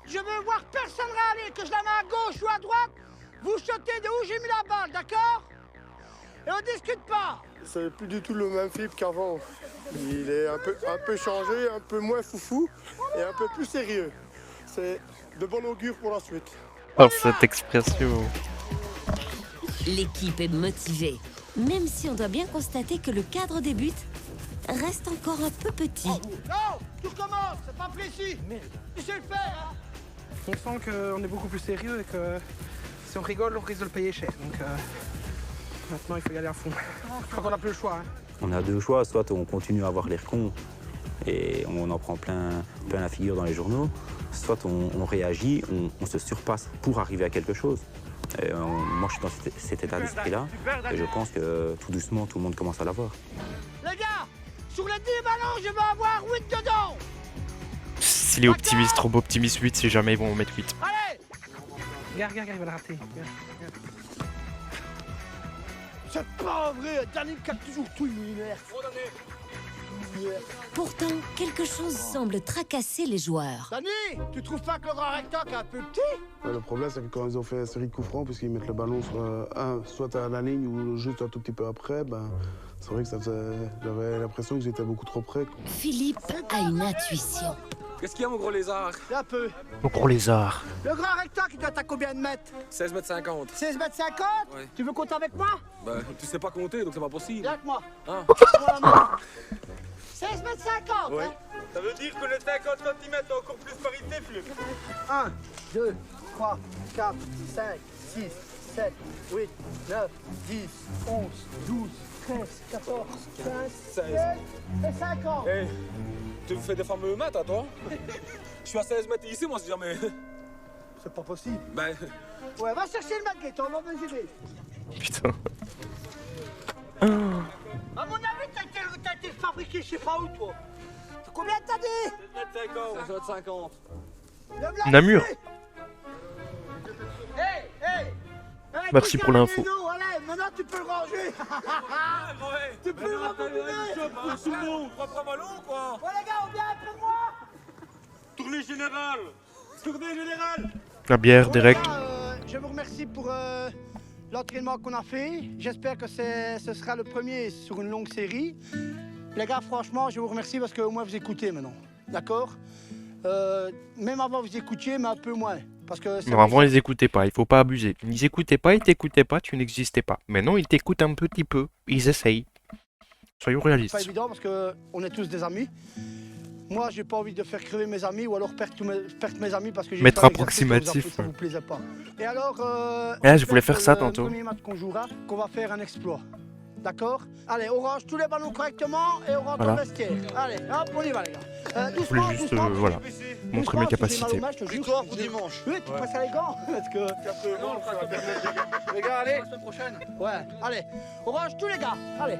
Je veux voir personne râler, que je la mets à gauche ou à droite. Vous chotez de où j'ai mis la balle, d'accord? Et on discute pas. C'est plus du tout le même Philippe qu'avant. Il est un peu changé, un peu moins foufou et un peu plus sérieux. C'est de bon augure pour la suite. Oh, cette expression. L'équipe est motivée, même si on doit bien constater que le cadre des buts reste encore un peu petit. Non, tout commence, c'est pas précis. Tu sais le faire, hein? On sent qu'on est beaucoup plus sérieux et que si on rigole, on risque de le payer cher. Donc maintenant, il faut y aller à fond. Je crois qu'on n'a plus le choix. Hein. On a deux choix, soit on continue à avoir l'air con et on en prend plein la figure dans les journaux, soit on réagit, on se surpasse pour arriver à quelque chose. Et moi, je suis dans cet état d'esprit-là et je pense que tout doucement, tout le monde commence à l'avoir. Les gars, sur les 10 ballons, je veux avoir 8 dedans. S'il est optimiste, trop optimiste 8, si jamais ils vont mettre 8. Allez! Regarde, il va le rater. Regarde. C'est pas vrai, Danny qui a toujours tout, il m'énerve. Pourtant, quelque chose semble tracasser les joueurs. Danny, tu trouves pas que le grand rectangle est un peu petit? Le problème, c'est que quand ils ont fait la série de coups francs, puisqu'ils mettent le ballon soit à la ligne ou juste un tout petit peu après, ben, c'est vrai que j'avais l'impression que j'étais beaucoup trop près. Philippe a une intuition. Qu'est-ce qu'il y a, mon gros lézard? Un peu. Mon gros lézard. Le grand rectangle, il doit être à combien de mètres? 16 m 50. 16 mètres 50? Ouais. Tu veux compter avec moi? Bah, tu sais pas compter, donc c'est pas possible. Viens avec moi. Hein? 16 mètres 50, Ouais. hein? Ça veut dire que les 50 cm ont encore plus parité, Philippe. 1, 2, 3, 4, 5, 6, 7, 8, 9, 10, 11, 12, 13, 14, 15, 16 et 50. Hey, tu fais des fameux mètres, à toi? Je suis à 16 mètres ici, moi, si jamais. c'est pas possible. Ben, Ouais, va chercher le baguette, on va vous aider. Putain. À mon avis, t'as été fabriqué je sais pas où, toi. Combien t'as dit 50. Namur. Hey, hey. Hey, Merci touche pour à la l'info. maison, allez, maintenant tu peux le ranger. Tu peux le rembobiner. sous le nom, trois ballons quoi. Bon les gars, on vient après moi. Tournée générale. Tournée générale. La bière, direct. Je vous remercie pour l'entraînement qu'on a fait. J'espère que ce sera le premier sur une longue série. Les gars, franchement, je vous remercie parce qu'au moins vous écoutez maintenant. D'accord Même avant, vous écoutiez, mais un peu moins. Parce que Non, avant, ils écoutaient pas, il faut pas abuser. Ils écoutaient pas, ils t'écoutaient pas, tu n'existais pas. Maintenant, ils t'écoutent un petit peu, ils essayent. Soyons c'est pas réalistes. évident parce qu'on est tous des amis. Moi, j'ai pas envie de faire crever mes amis ou alors perdre mes amis parce que j'ai Mettre pas approximatif, exercé, ça vous plaisait pas. Et alors, je voulais faire ça tantôt. Le premier match qu'on jouera, qu'on va faire un exploit. D'accord? Allez, on range tous les ballons correctement et on rentre Voilà. au vestiaire. Allez, hop, on y va les gars. Je voulais juste, voilà, montrer mes capacités. Victoire pour dimanche. Oui, tu passes à les gants. Parce que... Les gars, allez. La semaine prochaine. Ouais, allez. On range tous les gars. Allez.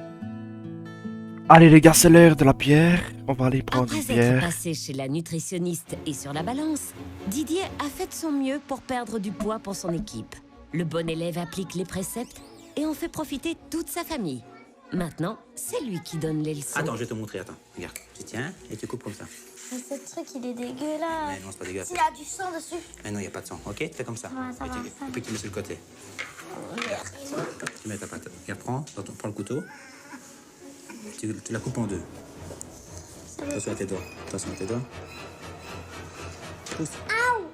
Allez les gars, c'est l'heure de la bière. On va aller prendre une Après être bière. passé chez la nutritionniste et sur la balance, Didier a fait de son mieux pour perdre du poids pour son équipe. Le bon élève applique les préceptes et en fait profiter toute sa famille. Maintenant, c'est lui qui donne les leçons. Attends, je vais te montrer, attends. Regarde, tu tiens et tu coupes comme ça. Mais ce truc, il est dégueulasse. Mais non, c'est pas dégueulasse. S'il a du sang dessus. Mais non, il n'y a pas de sang, ok? Tu fais comme ça. Ouais, ça va, ça Et puis tu mets sur le côté. Regarde. Tu mets ta pâte. Regarde, prends le couteau. Tu la coupes en deux. Attention à tes doigts. Attention à tes doigts. Pousse.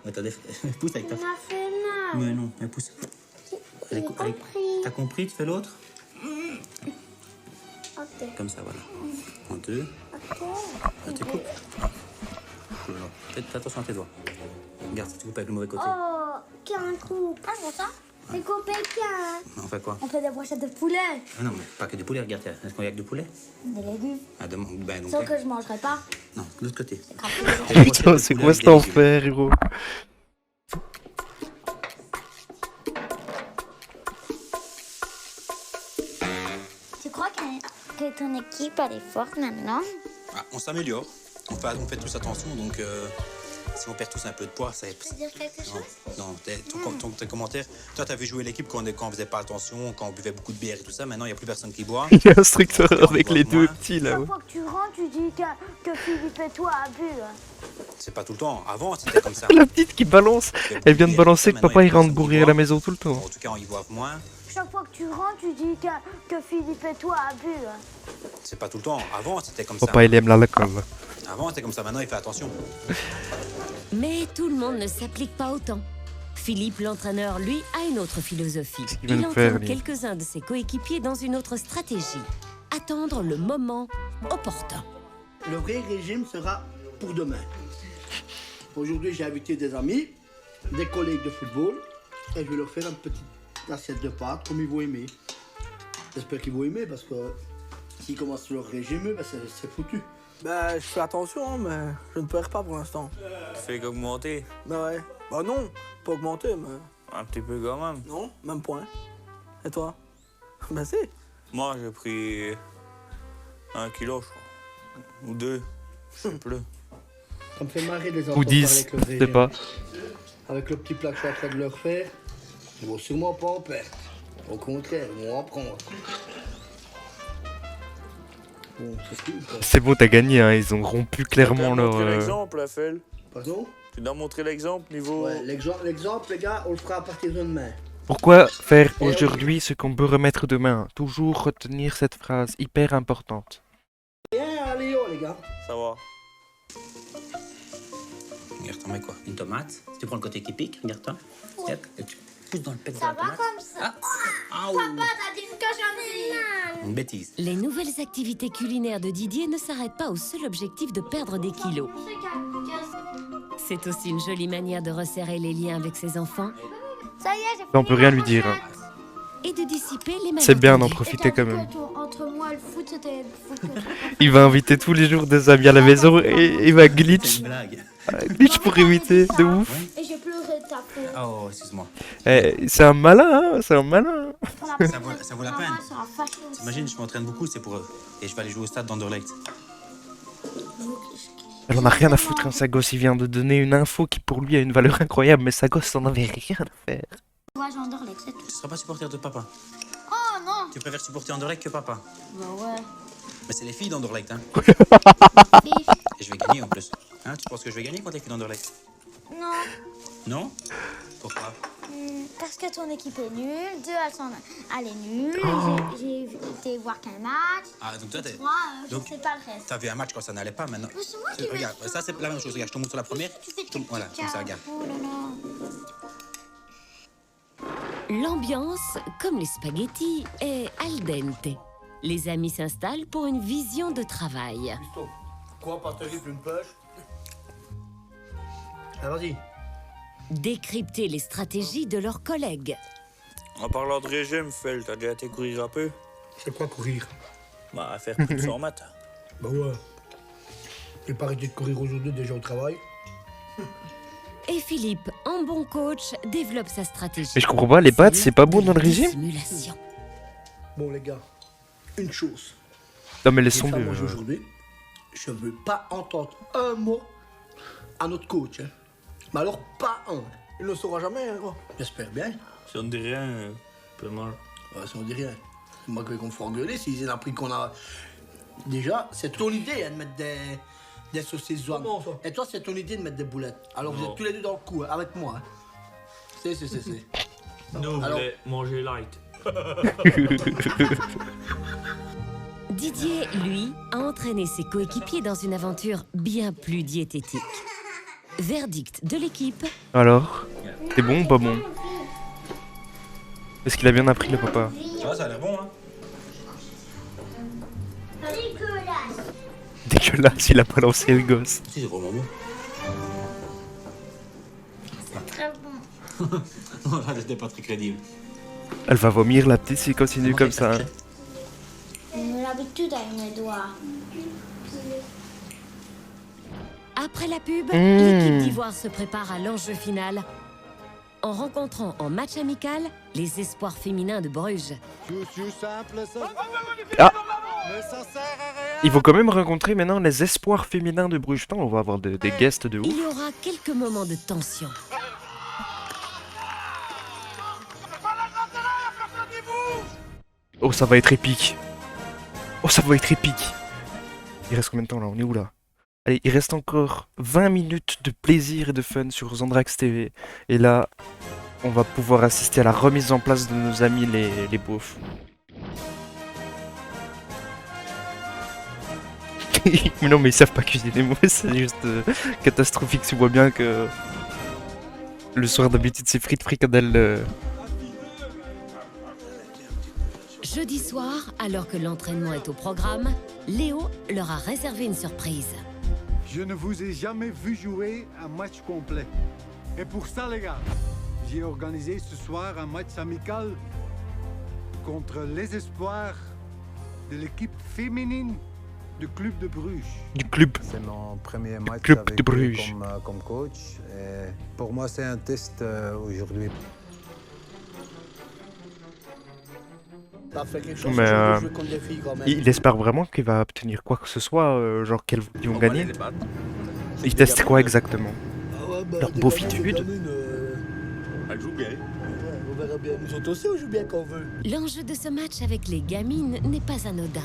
Attendez, pousse avec ta... Il m'a fait mal. Mais non, mais pousse. J'ai compris. T'as compris? Tu fais l'autre? Ok. Comme ça, voilà. En deux. Ok. Là, tu coupes. Fais attention à tes doigts. Regarde, si tu coupes avec le mauvais côté. Oh, qu'un coup. Ah, c'est ça? C'est coupé qu'un. On fait quoi? On fait des brochettes de poulet. Ah non, mais pas que du poulet, regarde. Est-ce qu'on y a que du poulet? Des légumes. Ah, ben, donc, Sauf que je mangerai pas. non, de l'autre côté. Putain, c'est quoi cet enfer, héros? Tu crois que ton équipe, elle est forte maintenant? Ah, on s'améliore. On fait tous attention, donc si on perd tous un peu de poids, ça... Tu veux dire quelque chose? Non, tes commentaires. Toi, t'avais joué l'équipe quand on faisait pas attention, quand on buvait beaucoup de bière et tout ça. Maintenant, il n'y a plus personne qui boit. Il y a un instructeur avec les deux petits là. Chaque fois que tu rentres, tu dis que Philippe et toi a bu. C'est pas tout le temps. Avant, c'était comme ça. La petite qui balance. Elle vient de balancer que papa il rentre bourré à la maison tout le temps. En tout cas, on y boit moins. Chaque fois que tu rentres, tu dis que Philippe et toi a bu. C'est pas tout le temps. Avant, c'était comme ça. Papa il aime l'alcool. Avant, c'était comme ça. Maintenant, il fait attention. Mais tout le monde ne s'applique pas autant. Philippe, l'entraîneur, lui, a une autre philosophie. qu'il va Il nous faire, entraîne lui quelques-uns de ses coéquipiers dans une autre stratégie. Attendre le moment opportun. Le vrai régime sera pour demain. Aujourd'hui, j'ai invité des amis, des collègues de football, et je vais leur faire une petite assiette de pâtes comme ils vont aimer. J'espère qu'ils vont aimer parce que s'ils commencent leur régime, ben c'est foutu. Bah, je fais attention, mais je ne perds pas pour l'instant. Tu fais qu'augmenter. Bah ouais. Bah non, pas augmenter, mais... Un petit peu quand même. Non, même point. Et toi? Bah si. Moi, j'ai pris 1 kilo, je crois. Ou 2. Je sais plus. Ça me fait marrer les enfants Ou 10, avec le je sais régime. pas. Avec le petit plat que je suis en train de leur faire, ils vont sûrement pas en perdre. Au contraire, ils vont en prendre. Bon, c'est cool, quoi. C'est bon, t'as gagné, hein. Ils ont rompu clairement Tu dois leur. montrer l'exemple, Afel. Pardon? Tu dois montrer l'exemple niveau... Ouais, l'exemple, les gars, on le fera à partir de demain. Pourquoi faire aujourd'hui ce qu'on peut remettre demain? Toujours retenir cette phrase hyper importante. Bien, allez, oh, les gars. Ça va. Regarde, t'en mets quoi? Une tomate. Si tu prends le côté qui pique, regarde-toi. Regarde, et tu pousses dans le pet de Ça la va tomate. comme ça? Ah, Papa, t'as dit que j'en ai. Une bêtise. Les nouvelles activités culinaires de Didier ne s'arrêtent pas au seul objectif de perdre des kilos. C'est aussi une jolie manière de resserrer les liens avec ses enfants Ça y est, j'ai On peut rien lui dire. Hein. et de dissiper les maladies. C'est bien d'en profiter quand même. Entre moi et le foot, c'était le foot. Il va inviter tous les jours des amis à la maison et il va glitch. C'est une blague. Glitch pour éviter, de ouf. Et j'ai pleuré, Oh, excuse-moi. C'est un malin, hein, c'est un malin. Ça vaut la peine. T'imagines, je m'entraîne beaucoup, c'est pour eux. Et je vais aller jouer au stade d'Anderlecht. Elle en a rien à foutre, hein, sa gosse. Il vient de donner une info qui pour lui a une valeur incroyable, mais sa gosse en avait rien à faire. Ouais, j'ai Anderlecht, c'est tout. Tu seras pas supporter de papa. Oh non. Tu préfères supporter Anderlecht que papa. Bah ouais. Mais c'est les filles d'Anderlecht, hein. Et je vais gagner en plus. Hein, tu penses que je vais gagner contre les filles d'Anderlecht? Non. Non? Pourquoi? Parce que ton équipe est nulle, elle est nulle, j'ai été voir qu'un match. Ah, donc toi, t'es... Moi, je sais pas le reste. T'as vu un match quand ça n'allait pas, maintenant. C'est moi qui Regarde, ça c'est la même chose. Regarde, je te montre sur la première. Voilà, comme ça, regarde. Oh là là. L'ambiance, comme les spaghettis, est al dente. Les amis s'installent pour une vision de travail. Quoi, partager une pêche? Ah, vas-y. Décrypter les stratégies de leurs collègues. En parlant de régime, Phil, t'as déjà été courir un peu? C'est quoi courir? Bah, faire plus de 100 maths. Bah ouais. J'ai pas arrêté de courir aujourd'hui, déjà au travail. Et Philippe, en bon coach, développe sa stratégie. Mais je comprends pas, les pâtes, c'est pas bon dans le régime? Simulation. Bon, les gars, une chose. Non, mais laisse tomber. Moi, aujourd'hui, je veux pas entendre un mot à notre coach. Hein. Mais alors, pas un. Il ne le saura jamais, hein, quoi. J'espère bien. Si on ne dit rien, un peu mal. Ouais, si on dit rien. C'est moi qu'on me fait engueuler s'ils ont appris qu'on a... Déjà, c'est ton idée hein, de mettre des saucisses jaunes. Et toi, c'est ton idée de mettre des boulettes. Alors, vous êtes tous les deux dans le coup, hein, avec moi. Hein. C'est. Nous, on voulait manger light. Didier, lui, a entraîné ses coéquipiers dans une aventure bien plus diététique. Verdict de l'équipe. Alors, c'est bon ou pas bon? Est-ce qu'il a bien appris le papa? Ça va, ça a l'air bon, hein. Dégueulasse, il a balancé le gosse. Si, c'est vraiment bon. C'est très bon. Voilà, c'était pas très crédible. Elle va vomir la petite s'il continue comme ça. Hein. On a l'habitude avec mes doigts. Après la pub, l'équipe d'Ivoire se prépare à l'enjeu final en rencontrant en match amical les espoirs féminins de Bruges. Ah. Mais ça sert à rien. Il faut quand même rencontrer maintenant les espoirs féminins de Bruges. Putain, on va avoir des guests de ouf. Il y aura quelques moments de tension. Oh, ça va être épique. Oh, ça va être épique. Il reste combien de temps là? On est où là? Allez, il reste encore 20 minutes de plaisir et de fun sur Zandrax TV. Et là, on va pouvoir assister à la remise en place de nos amis les beaufs. Mais non, mais ils savent pas cuisiner, moi, c'est juste catastrophique. Tu vois bien que le soir d'habitude c'est frites fricadelles. Jeudi soir, alors que l'entraînement est au programme, Léo leur a réservé une surprise. Je ne vous ai jamais vu jouer un match complet. Et pour ça, les gars, j'ai organisé ce soir un match amical contre les espoirs de l'équipe féminine du club de Bruges. Du club. C'est mon premier match club avec de Bruges. comme coach. Et pour moi, c'est un test aujourd'hui. T'as fait quelque chose, Mais je joue contre des filles quand même. il espère vraiment qu'il va obtenir quoi que ce soit, genre qu'ils vont gagner. Il teste quoi exactement? Leur beaufitude. Elle joue bien. On verra bien. Nous autres aussi, on joue bien quand on veut. L'enjeu de ce match avec les gamines n'est pas anodin.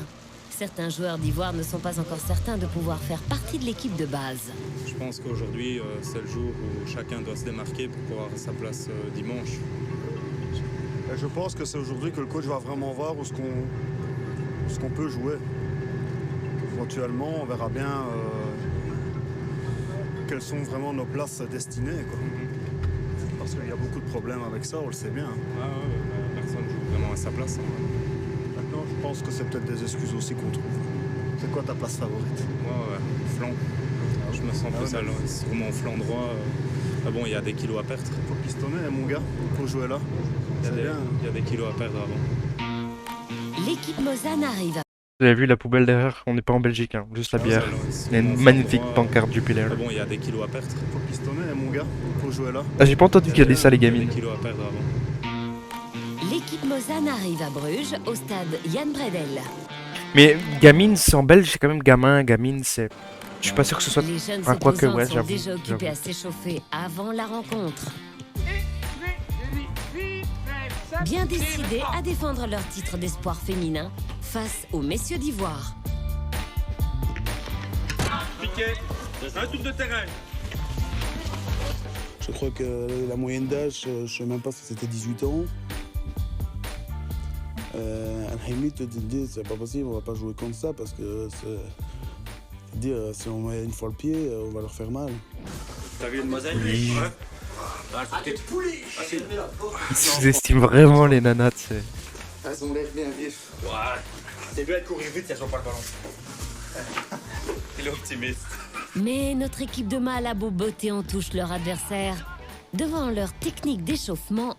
Certains joueurs d'Ivoire ne sont pas encore certains de pouvoir faire partie de l'équipe de base. Je pense qu'aujourd'hui, c'est le jour où chacun doit se démarquer pour pouvoir avoir sa place dimanche. Et je pense que c'est aujourd'hui que le coach va vraiment voir où ce qu'on peut jouer. Éventuellement, on verra bien quelles sont vraiment nos places destinées, quoi. Parce qu'il y a beaucoup de problèmes avec ça, on le sait bien. Ah ouais, personne joue vraiment à sa place. Hein. Maintenant, je pense que c'est peut-être des excuses aussi qu'on trouve. C'est quoi ta place favorite? Ouais, flanc. Je me sens plus à l'aise sur mon flanc droit. Ah bon, il y a des kilos à perdre. Faut pistonner, mon gars, pour jouer là. Il y a des kilos à perdre avant. L'équipe Mozane arrive. Vous avez vu la poubelle derrière? On n'est pas en Belgique, hein, juste la bière. Il y a une magnifique pancarte Jupiler. Ah bon, il y a des kilos à perdre. Faut qu'il se tonne, mon gars, pour jouer là. Ah, j'ai pas entendu qu'il y a dit ça, les Il y a gamines. des kilos à perdre avant. L'équipe Mozan arrive à Bruges, au stade Jan Bredel. Mais gamine, c'est en belge, c'est quand même gamin, gamine, c'est. Je suis pas sûr que ce soit. Les jeunes Ah, quoique, opposants ouais, sont j'avoue. déjà occupés à j'avoue. s'échauffer avant la rencontre. Bien décidés à défendre leur titre d'espoir féminin face aux messieurs d'Ivoire. Piqué, un tour de terrain. Je crois que la moyenne d'âge, je sais même pas si c'était 18 ans. Al-Haimi te dit c'est pas possible, on va pas jouer comme ça parce que dire si on met une fois le pied, on va leur faire mal. T'as vu une mosaïque? Oui. Ouais. Ils sous-estiment vraiment les nanas, tu sais. Elles ont l'air bien vifs. Ouais. C'est bien de courir vite si elles n'ont pas le ballon. Il est optimiste. Mais notre équipe de mâles a beau botter en touche leur adversaire. Devant leur technique d'échauffement,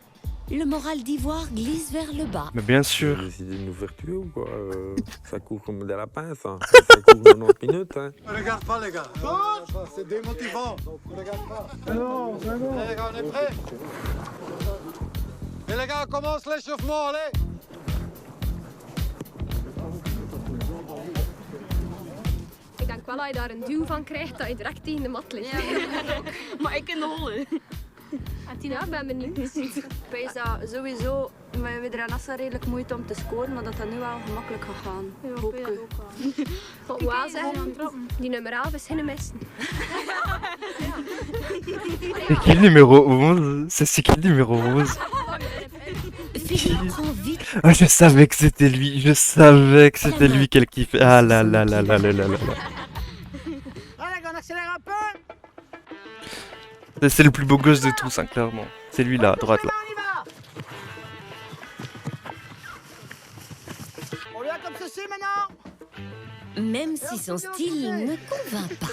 le moral d'Ivoire glisse vers le bas. Mais bien sûr. J'ai décidé de nous faire tuer ou quoi Ça court comme de la pince, hein. Ça court 90 minutes, hein. Ne regarde pas, les gars. C'est démotivant. Ne regarde pas. Non, c'est bon. Les gars, on est prêts? Et les gars, on commence l'échauffement, allez. Ik denk wel dat je daar een duw van krijgt dat je direct tegen de mat ligt. Maar ik in de holle. Ja, ik ben benieuwd. Ik weet dat sowieso, maar we er Nassa redelijk moeite om te scoren, maar dat nu wel gemakkelijk gaat gaan. Hoop ik. Wat ik wel zeggen, die nummer 11 is geen missen. C'est qui le numéro 11? C'est qui le numéro 11? Ah, je savais que c'était lui, je savais que c'était lui qu'elle kiffait. Ah là là là là là là là. Allez, on accélère un peu. C'est le plus beau gosse de tous, hein, clairement. C'est lui là, à droite là. On lui a comme ceci maintenant. Même si son style ne convainc pas.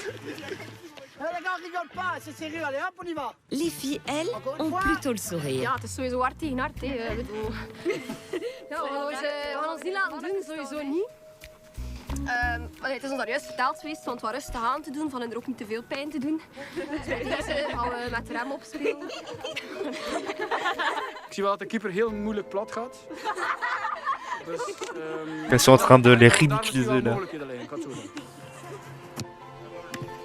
Allez, les gars, on rigole pas, c'est sérieux. Allez, hop, on y va. Les filles, elles, ont plutôt le sourire. Ja, het is sowieso hard tegen hard. Ja, we gaan ons niet laten doen, sowieso niet. Het is ons daar juist verteld geweest van het wat rustig aan te doen, van er ook niet te veel pijn te doen. Dus bij deze gaan we met de rem opspelen. Ik zie wel dat de keeper heel moeilijk plat gaat. Dus, Elles sont en train de les ridiculiser là.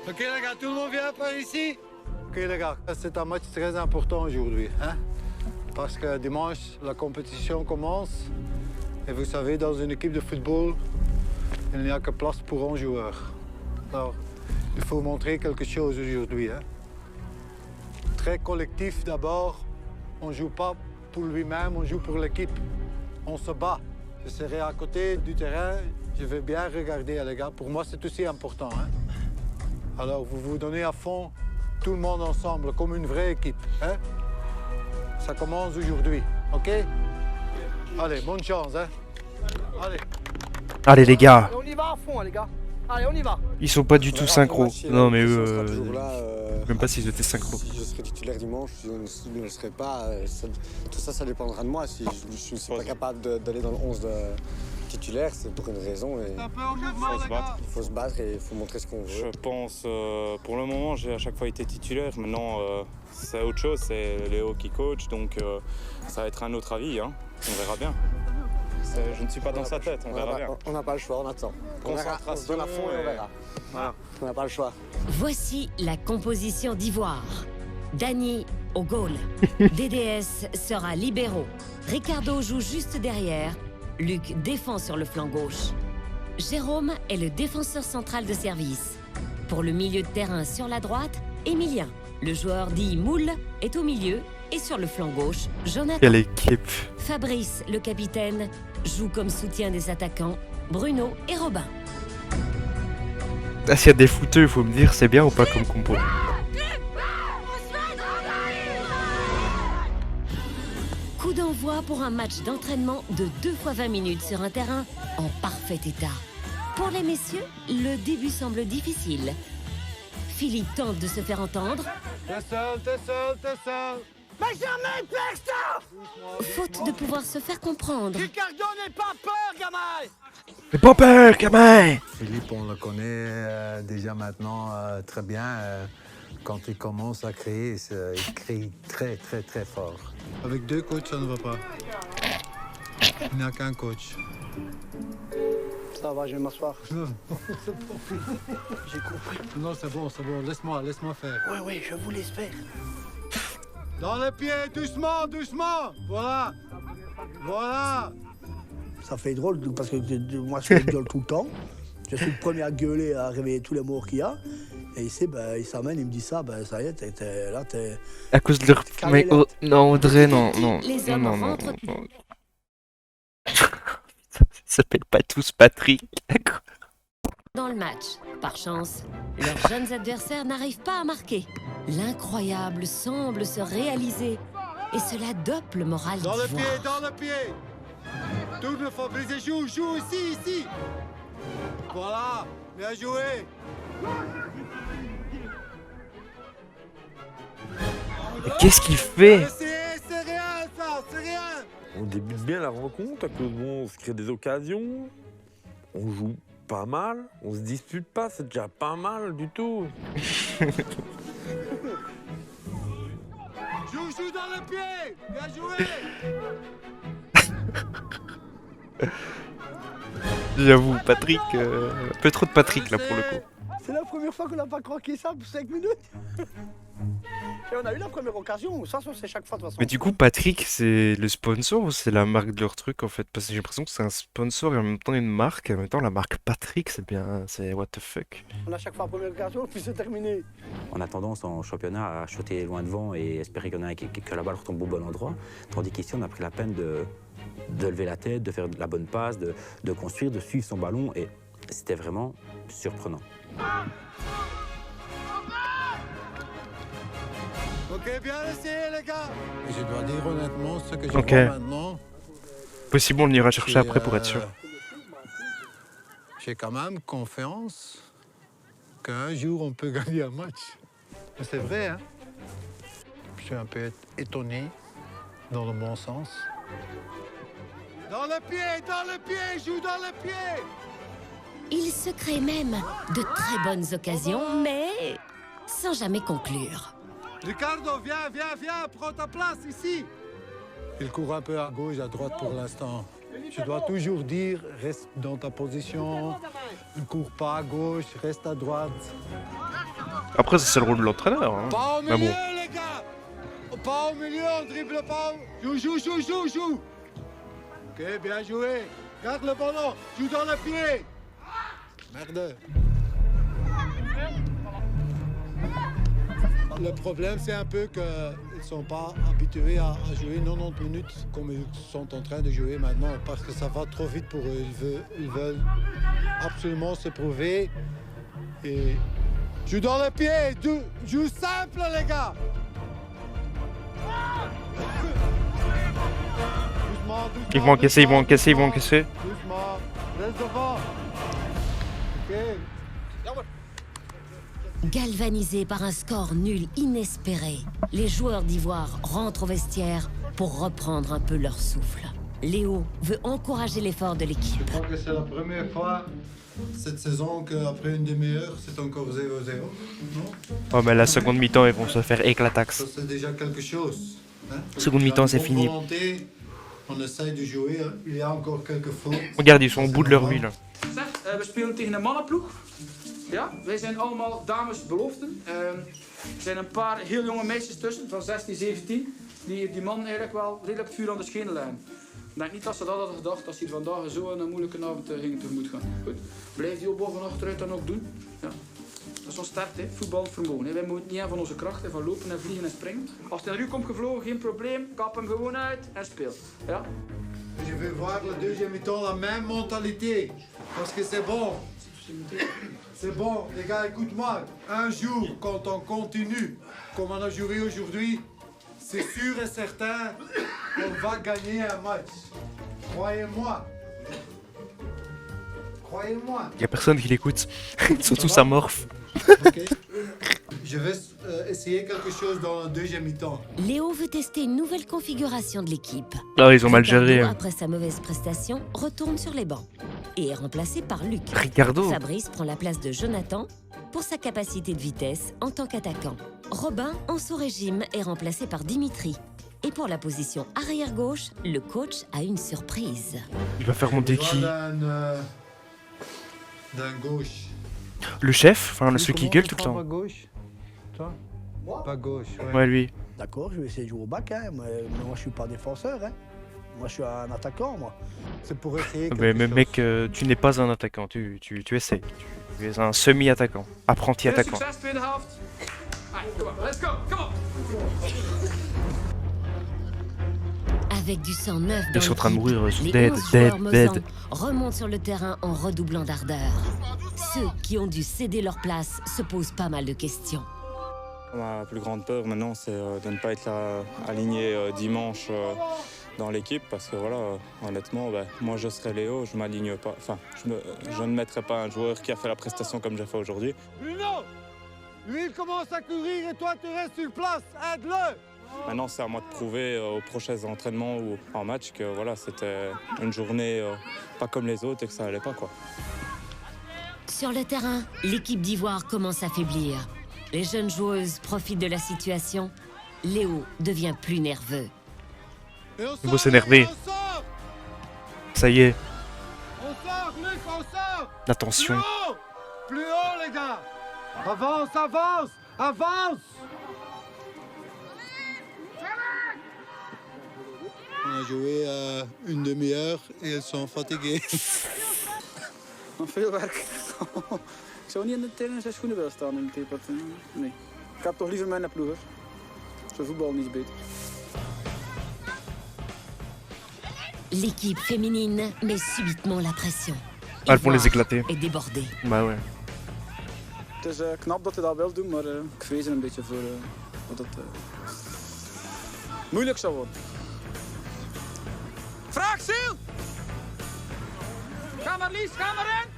Ok les gars, tout le monde vient par ici? Ok les gars, c'est un match très important aujourd'hui, hein? Parce que dimanche, la compétition commence. Et vous savez, dans une équipe de football, il n'y a que place pour un joueur. Alors, il faut montrer quelque chose aujourd'hui, hein? Très collectif d'abord. On ne joue pas pour lui-même, on joue pour l'équipe. On se bat. Je serai à côté du terrain, je vais bien regarder les gars. Pour moi, c'est aussi important, hein? Alors, vous vous donnez à fond, tout le monde ensemble, comme une vraie équipe. Hein? Ça commence aujourd'hui, ok? Allez, bonne chance, hein? Allez. Allez les gars, On y va à fond, les gars. Allez, on y va. ils sont pas du tout synchro. Non mais eux, toujours là, même pas s'ils étaient synchro. Si je serai titulaire dimanche, je ne le serai pas. Tout ça, ça dépendra de moi. Si je ne suis pas capable d'aller dans le 11 titulaire, c'est pour une raison. Et il faut se battre et il faut montrer ce qu'on veut. Je pense, pour le moment, j'ai à chaque fois été titulaire. Maintenant, c'est autre chose, c'est Léo qui coach, donc ça va être un autre avis. Hein. On verra bien. Je ne suis pas dans sa tête, on verra bien. On n'a pas le choix, on attend. On se donne à fond et on verra. Voilà. On n'a pas le choix. Voici la composition d'Ivoire. Dany au goal. DDS sera libéraux. Ricardo joue juste derrière. Luc défend sur le flanc gauche. Jérôme est le défenseur central de service. Pour le milieu de terrain sur la droite, Emilien, le joueur dit Moule, est au milieu. Et sur le flanc gauche, Jonathan. Quelle équipe. Fabrice, le capitaine, joue comme soutien des attaquants, Bruno et Robin. Ah, s'il y a des footeux, il faut me dire c'est bien ou pas comme compo. Coup d'envoi pour un match d'entraînement de 2 fois 20 minutes sur un terrain en parfait état. Pour les messieurs, le début semble difficile. Philippe tente de se faire entendre. T'es seul, t'es seul, t'es seul. Mais jamais Plexta! Faute de pouvoir se faire comprendre, Ricardo n'est pas peur, gamin! Mais pas peur, gamin! Philippe, on le connaît déjà maintenant très bien. Quand il commence à créer, il crée très, très, très fort. Avec 2 coachs, ça ne va pas. Il n'y a qu'un coach. Ça va, je vais m'asseoir. Non, c'est pas J'ai compris. Non, c'est bon, laisse-moi faire. Oui, je vous laisse faire. Dans les pieds, doucement, doucement. Voilà. Ça fait drôle parce que moi, je gueule tout le temps. Je suis le premier à gueuler, à réveiller tous les morts qu'il y a. Et ici, il s'amène, il me dit ça, ça y est, t'es... À cause de leur... Mais non, Audrey, non. les hommes rentrent Ils s'appellent pas tous Patrick. dans le match. Par chance, leurs jeunes adversaires n'arrivent pas à marquer. L'incroyable semble se réaliser et cela dope le moral Dans le d'Ivoire. pied, dans le pied. Double Fabrice, joue ici. Voilà, bien joué. Mais qu'est-ce qu'il fait? C'est rien, ça, c'est rien. On débute bien la rencontre, à cause on se crée des occasions, on joue pas mal, on se dispute pas, c'est déjà pas mal du tout. Joue dans le pied, bien joué. J'avoue, Patrick, un peu trop de Patrick là pour le coup. C'est la première fois qu'on n'a pas croqué ça pour 5 minutes. Et on a eu la première occasion, ça c'est chaque fois de toute façon. Mais du coup, Patrick, c'est le sponsor ou c'est la marque de leur truc en fait? Parce que j'ai l'impression que c'est un sponsor et en même temps une marque, et en même temps la marque Patrick, c'est bien, c'est what the fuck. On a chaque fois la première occasion, puis c'est terminé. On a tendance en championnat à shotter loin devant et espérer que la balle retombe au bon endroit. Tandis qu'ici, on a pris la peine de lever la tête, de faire la bonne passe, de construire, de suivre son ballon. Et c'était vraiment surprenant. Ok, bien essayé les gars. Et je dois dire honnêtement, ce que je Ok. vois maintenant... Possible, on l'ira chercher après pour être sûr. J'ai quand même confiance qu'un jour on peut gagner un match. Mais c'est vrai, hein. Je suis un peu étonné, dans le bon sens. Dans le pied, joue dans le pied. Il se crée même de très bonnes occasions, mais sans jamais conclure. Ricardo, viens, prends ta place ici. Il court un peu à gauche, à droite pour l'instant. Je dois toujours dire, reste dans ta position, ne cours pas à gauche, reste à droite. Après, ça, c'est le rôle de l'entraîneur. Hein. Pas au Mais milieu, bon. les gars. Pas au milieu, on dribble pas. Joue. Ok, bien joué. Garde le ballon, joue dans le pied. Merde. Le problème, c'est un peu qu'ils ne sont pas habitués à jouer 90 minutes comme ils sont en train de jouer maintenant parce que ça va trop vite pour eux. Ils veulent absolument se prouver. Et joue dans le pied, joue simple, les gars. Doucement. Ils vont encaisser. Doucement, reste devant. Ok. Galvanisés par un score nul inespéré, les joueurs d'Ivoire rentrent au vestiaire pour reprendre un peu leur souffle. Léo veut encourager l'effort de l'équipe. Je crois que c'est la première fois cette saison qu'après une demi-heure, c'est encore 0-0. Non? Oh, mais la seconde mi-temps, ils vont se faire éclatax. Ça, c'est déjà quelque chose. Hein? Seconde mi-temps, c'est Bonne fini. volonté, on essaye de jouer. Il y a encore quelques fautes. Regarde, ils sont au bout de leur vie là. We spelen tegen een mannenploeg. Ja, wij zijn allemaal damesbeloften. Er zijn een paar heel jonge meisjes tussen, van 16, 17, die man eigenlijk wel redelijk vuur aan de schenen leggen. Ik denk niet dat ze dat hadden gedacht als die vandaag zo een moeilijke avond gingen tegemoet gaan. Goed, blijf die opbouw van achteruit dan ook doen. Ja. Dat is ons sterkte, voetbal vermogen. Wij moeten niet aan van onze krachten, van lopen en vliegen en springen. Als hij naar u komt gevlogen, geen probleem, kap hem gewoon uit en speel. Ja. Je vais voir le deuxième mi-temps la même mentalité. Parce que c'est bon. C'est bon, les gars, écoute-moi. Un jour, quand on continue, comme on a joué aujourd'hui, c'est sûr et certain qu'on va gagner un match. Croyez-moi. Croyez-moi. Y a personne qui l'écoute. Surtout sa morphe. Ok. Je Je vais essayer quelque chose dans le deuxième mi-temps. Léo veut tester une nouvelle configuration de l'équipe. Ah, ils ont mal Ricardo, géré. après sa mauvaise prestation, retourne sur les bancs et est remplacé par Luc. Ricardo. Fabrice prend la place de Jonathan pour sa capacité de vitesse en tant qu'attaquant. Robin, en sous-régime, est remplacé par Dimitri. Et pour la position arrière-gauche, le coach a une surprise. Il va faire monter qui? D'un gauche. Le chef, enfin celui qui gueule tout le Pas temps. gauche. Toi? Pas gauche, ouais. Ouais, lui. D'accord, je vais essayer de jouer au bac, hein, mais moi je suis pas défenseur. Hein. Moi je suis un attaquant, moi. C'est pour essayer. Mais mec, tu n'es pas un attaquant, tu essaies. Tu es un semi-attaquant, apprenti Veel attaquant. succes, tweede helft. Allez, come on, let's go, come on. Avec du sang neuf Ils dans sont en train de l'équipe, mourir, ils sont les dead, 11 dead, joueurs mosans dead. remontent sur le terrain en redoublant d'ardeur. Ceux qui ont dû céder leur place se posent pas mal de questions. Ma plus grande peur maintenant, c'est de ne pas être là, aligné dimanche dans l'équipe parce que voilà, honnêtement, moi je serais Léo, je m'aligne pas. Enfin, je ne mettrai pas un joueur qui a fait la prestation comme j'ai fait aujourd'hui. Bruno, lui il commence à courir et toi tu restes sur place, aide-le. Maintenant, c'est à moi de prouver aux prochains entraînements ou en match que voilà, c'était une journée pas comme les autres et que ça allait pas quoi. Sur le terrain, l'équipe d'Ivoire commence à faiblir. Les jeunes joueuses profitent de la situation. Léo devient plus nerveux. Il faut s'énerver. Ça y est, On sort, Luc, on sort. attention. Plus haut les gars. Avance, avance, avance. On a joué une demi-heure et elles sont fatiguées. Nog veel werk. Ik zou niet in de 6 schoenen willen staan in de teepot. Nee. Ik heb toch liever mijn ploegers. Zo voetbal niet beter. L'équipe féminine met subitement la pression. Elles vont les Ivoire éclater. est débordée. Bah ouais. Het is knap dat hij dat wil doen, maar ik vrees er een beetje voor dat het moeilijk zou worden. Vraag, Siel! Ga maar, Lies, ga maar in!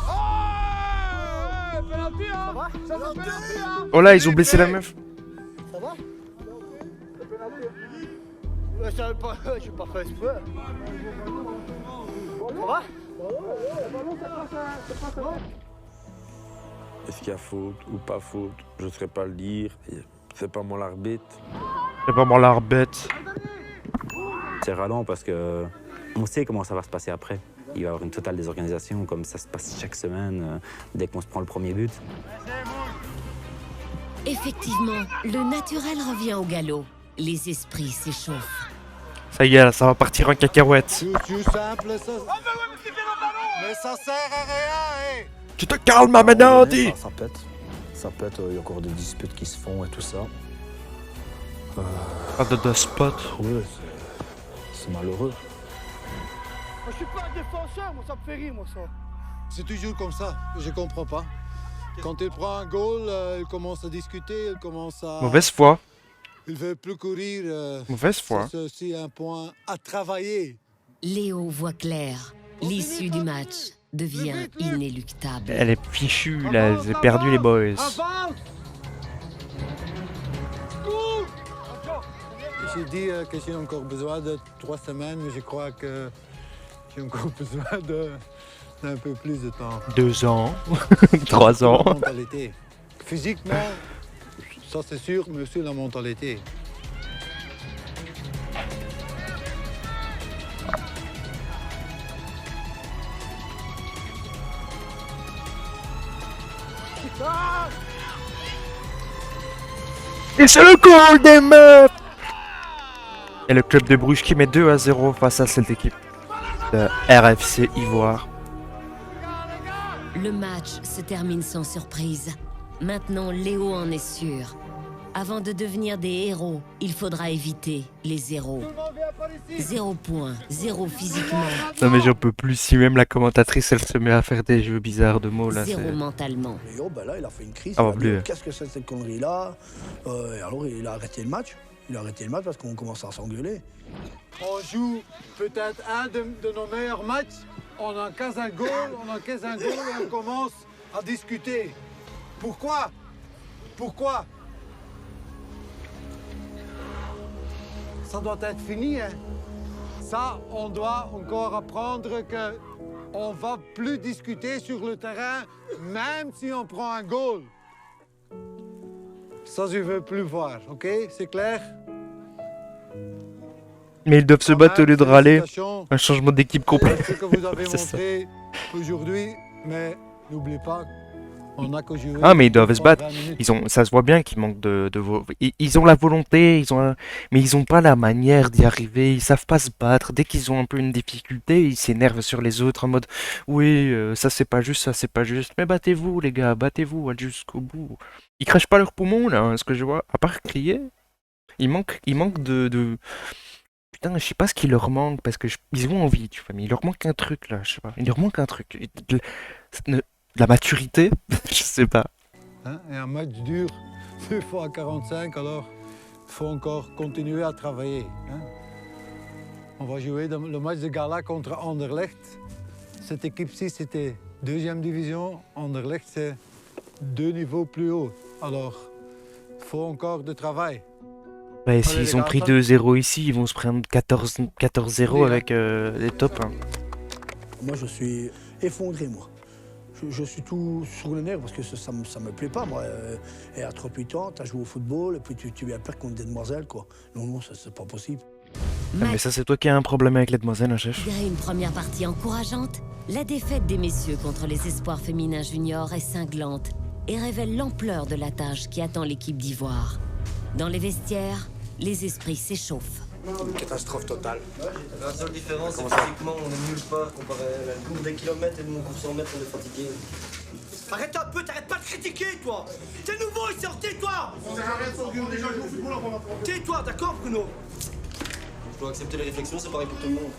Oh! Penalty, hein! Ça va? Penalty, hein! Oh là, ils ont blessé la meuf. Ça va? Ouais, ça va pas, je suis pas fait exprès. Ça va? Est-ce qu'il y a faute ou pas faute? Je ne saurais pas le dire. C'est pas moi l'arbitre. C'est pas moi l'arbitre. C'est ralent parce que on sait comment ça va se passer après. Il va y avoir une totale désorganisation comme ça se passe chaque semaine dès qu'on se prend le premier but. Effectivement, le naturel revient au galop. Les esprits s'échauffent. Ça y est, là, ça va partir en cacahuète. Tout simple, ça. Mais ça sert à rien, Tu te calmes, ma Menandi. Ça pète, il y a encore des disputes qui se font et tout ça. Ah, de spot. Oui, c'est malheureux. Je suis pas un défenseur, moi ça me fait rire, moi ça. C'est toujours comme ça, je comprends pas. Quand il prend un goal, il commence à discuter, il commence à... Mauvaise foi. Il veut plus courir. Mauvaise foi. C'est aussi un point à travailler. Léo voit clair. L'issue du match devient inéluctable. Elle est fichue, là, elle a perdu les boys. J'ai dit que j'ai encore besoin de 3 semaines, mais je crois que j'ai encore besoin d'un peu plus de temps. 2 ans. 3 ans. La mentalité. Physiquement, ça c'est sûr, mais aussi la mentalité. Et c'est le goal des meufs. Et le club de Bruges qui met 2-0 face à cette équipe de RFC Ivoire. Le match se termine sans surprise. Maintenant, Léo en est sûr. Avant de devenir des héros, il faudra éviter les zéros. 0 point, 0 physiquement. Non mais j'en peux plus, si même la commentatrice elle se met à faire des jeux bizarres de mots là. 0 mentalement. Léo, ben là, il a fait une crise. Ah, il a bah, dit, plus. qu'est-ce que c'est cette connerie-là Et alors, il a arrêté le match. Il a arrêté le match parce qu'on commence à s'engueuler. On joue peut-être un de nos meilleurs matchs. On encaisse un goal, et on commence à discuter. Pourquoi? Pourquoi? Ça doit être fini, hein. Ça, on doit encore apprendre que on va plus discuter sur le terrain, même si on prend un goal. Ça, je veux plus voir, ok? C'est clair? Mais ils doivent se battre au lieu de râler. Un changement d'équipe complet. C'est ce que vous avez C'est ça. montré aujourd'hui, mais n'oubliez pas, on n'a que joué. Ah mais ils doivent se battre. 20 minutes. Ça se voit bien qu'ils manquent ils ont la volonté, mais ils ont pas la manière d'y arriver. Ils savent pas se battre. Dès qu'ils ont un peu une difficulté, ils s'énervent sur les autres en mode oui, ça c'est pas juste, ça c'est pas juste. Mais battez-vous les gars, battez-vous, allez jusqu'au bout. Ils crachent pas leurs poumons là, hein, ce que je vois. À part crier, ils manquent de... Putain, je sais pas ce qui leur manque parce que ils ont envie, tu vois, mais il leur manque un truc là, je sais pas. Il leur manque un truc. De la maturité, je sais pas. Hein? Et un match dure 2 fois 45, alors il faut encore continuer à travailler. Hein? On va jouer le match de gala contre Anderlecht. Cette équipe-ci, c'était 2e division. Anderlecht, c'est 2 niveaux plus haut. Alors, il faut encore de travail. Ouais, Allez, s'ils les ont gars, pris ça- 2-0 ici, ils vont se prendre 14-0 avec les tops. Hein. Moi, je suis effondré, moi. Je suis tout sur le nerf parce que ça me plaît pas, moi. Et à 38 ans, tu as joué au football et puis tu viens perdre contre des demoiselles, quoi. Non, ça, c'est pas possible. Ah, mais ça, c'est toi qui as un problème avec les demoiselles, hein, chef. Malgré une première partie encourageante, la défaite des messieurs contre les espoirs féminins juniors est cinglante et révèle l'ampleur de la tâche qui attend l'équipe d'Ivoire. Dans les vestiaires, les esprits s'échauffent. Une catastrophe totale. La seule différence, c'est que physiquement, on est nulle part comparé à la course des kilomètres et de mon cours 100 mètres, on est fatigué. Arrête un peu, t'arrêtes pas de critiquer, toi. T'es nouveau ici, tais-toi. On sert à rien de s'engueuler, déjà joué au football avant la Tais-toi, d'accord, Bruno? Je dois accepter les réflexions, c'est pareil pour tout le monde.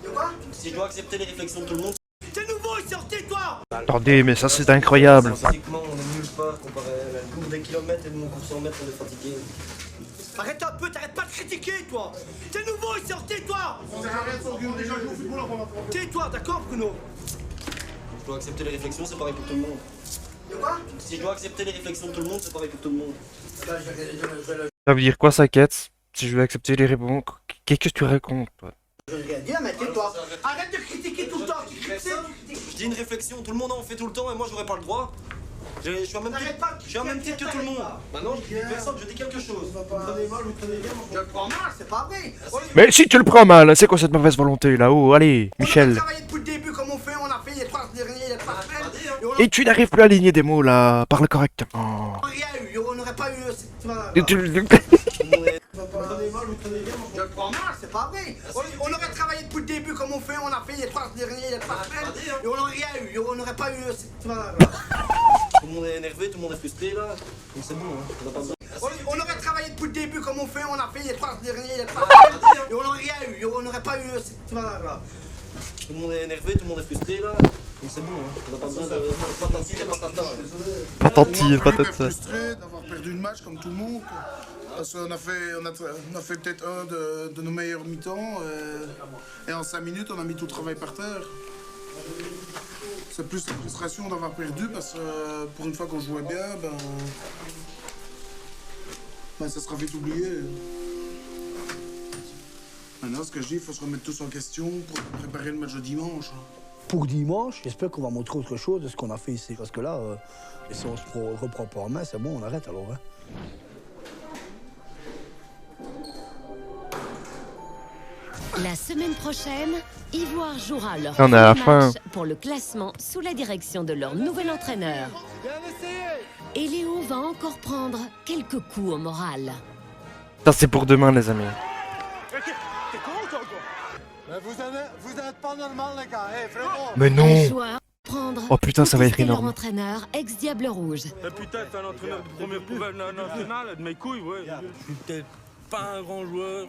De quoi? Si je dois accepter les réflexions de tout le monde, T'es nouveau ici, tais-toi. Attendez, mais ça, c'est incroyable. physiquement, on est nulle part comparé à la course des kilomètres et de mon cours 100 mètres, on est fatigué. Arrête un peu, t'arrêtes pas de critiquer, toi. T'es nouveau ici, tais-toi. On sert à rien de s'engueuler, déjà joué au football avant la Tais-toi, d'accord, Bruno? Je dois accepter les réflexions, c'est pareil pour tout le monde. De quoi? Si je dois accepter les réflexions de tout le monde, c'est pareil pour tout le monde. Ça veut dire quoi, ça, quête? Si je veux accepter les réponses... Qu'est-ce que tu racontes, toi? Je vais rien dire, mais tais-toi. Arrête de critiquer tout le temps. Tu critiques. Je dis une réflexion, tout le monde en fait tout le temps et moi j'aurais pas le droit. Je suis en même titre que tout le monde. Maintenant je dis personne, je dis quelque chose. Vous prenez mal, vous prenez bien. Je le prends mal, c'est pas vrai. Mais si tu le prends mal, c'est quoi cette mauvaise volonté, là-haut? Allez, On a Michel. travaillé depuis le début comme on fait, on a fait les 3 derniers, les 3 semaines. Et on Et tu n'arrives plus à aligner des mots, là. Parle correctement. n'a rien eu, on n'aurait pas eu... Et tu- Je le prends mal, c'est pas vrai. On aurait travaillé depuis le début comme on fait, on a fait les 3 derniers, les 3 semaines. Et on n'aurait rien eu, on n'aurait pas eu... Tout le monde est énervé, tout le monde est frustré là. Donc c'est bon, hein. On a pas besoin. On aurait travaillé depuis le début comme on fait, on a fait les 3 derniers, les 3 semaines. Et on n'aurait rien eu, on n'aurait pas eu... Tout le monde est énervé, tout le monde est frustré là. Donc c'est bon, hein. On a pas besoin de patati et patata. Patati et patata. Frustré d'avoir perdu le match comme tout le monde. Parce qu'on a fait peut-être un de nos meilleurs mi-temps. Et en 5 minutes, on a mis tout le travail par terre. C'est plus la frustration d'avoir perdu parce que pour une fois qu'on jouait bien, ça sera vite oublié. Maintenant, ce que je dis, il faut se remettre tous en question pour préparer le match de dimanche. Pour dimanche, j'espère qu'on va montrer autre chose de ce qu'on a fait ici. Parce que là, si on se reprend pas en main, c'est bon, on arrête alors. Hein. La semaine prochaine, Ivoire jouera leur On est à la premier fin. match pour le classement sous la direction de leur nouvel entraîneur. Et Léo va encore prendre quelques coups au moral. Ça, c'est pour demain, les amis. T'es con, toi, quoi? Vous êtes pas normal, les gars. Hey, vraiment. Mais non. Un joueur prendre Oh putain, ça va être leur énorme. entraîneur, ex-Diable Rouge. putain, t'es un entraîneur de première poubelle nationale, de mes couilles, ouais. Je suis peut-être pas un grand joueur,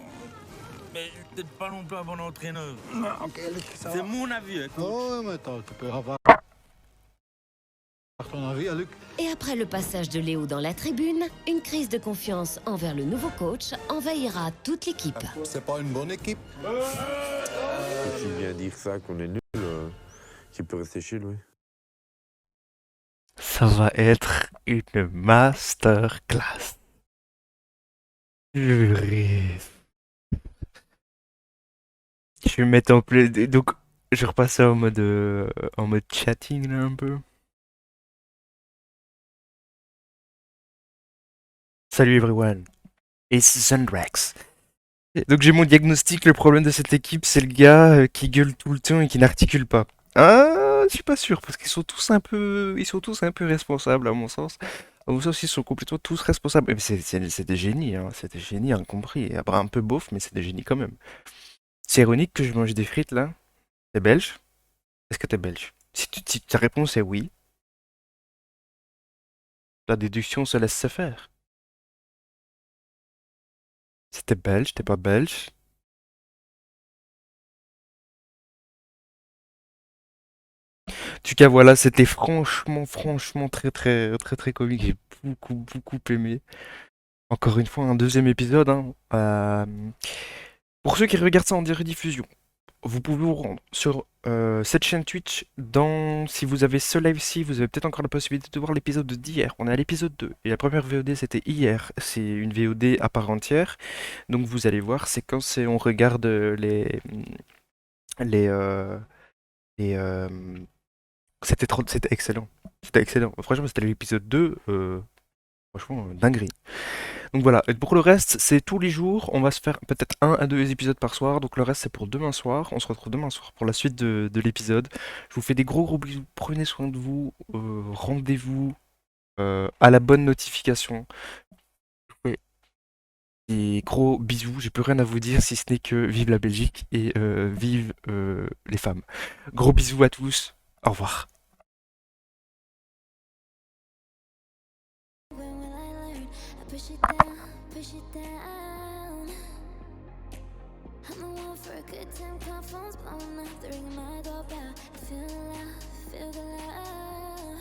mais je suis peut-être pas non plus un bon entraîneur. C'est mon avis, hein, coach. Oh, mais attends, tu peux avoir ton avis, hein, Luc. Et après le passage de Léo dans la tribune, une crise de confiance envers le nouveau coach envahira toute l'équipe. C'est pas une bonne équipe. S'il vient dire ça, qu'on est nul, qu'il peut rester chez lui. Ça va être une masterclass. Purée. Je vais mettre en place. Donc, je repasse en mode chatting là un peu. Salut everyone. It's Zendrax. Donc j'ai mon diagnostic, le problème de cette équipe, c'est le gars qui gueule tout le temps et qui n'articule pas. Ah, je suis pas sûr, parce qu'ils sont tous un peu responsables à mon sens. À mon sens, ils sont complètement tous responsables. Mais c'est des génies, hein. C'est des génies incompris. Après, un peu beauf, mais c'est des génies quand même. C'est ironique que je mange des frites là. T'es belge? Est-ce que t'es belge? Si ta réponse est oui, la déduction se laisse se faire. Si t'es belge, t'es pas belge. En tout cas, voilà, c'était franchement très comique. J'ai beaucoup aimé. Encore une fois, un deuxième épisode, hein. Pour ceux qui regardent ça en rediffusion, vous pouvez vous rendre sur cette chaîne Twitch. Si vous avez ce live-ci, vous avez peut-être encore la possibilité de voir l'épisode d'hier. On est à l'épisode 2. Et la première VOD, c'était hier. C'est une VOD à part entière. Donc vous allez voir, c'est quand on regarde les, c'était excellent. C'était excellent. Franchement, c'était l'épisode 2. Franchement, dinguerie. Donc voilà. Et pour le reste, c'est tous les jours. On va se faire peut-être 1 à 2 épisodes par soir. Donc le reste, c'est pour demain soir. On se retrouve demain soir pour la suite de l'épisode. Je vous fais des gros bisous. Prenez soin de vous. Rendez-vous à la bonne notification. Ouais. Et gros bisous. J'ai plus rien à vous dire si ce n'est que vive la Belgique et vive les femmes. Gros bisous à tous. Au revoir. Push it down. I'm the one for a good time, call phones blowing up, the ring of my doorbell. I feel the love,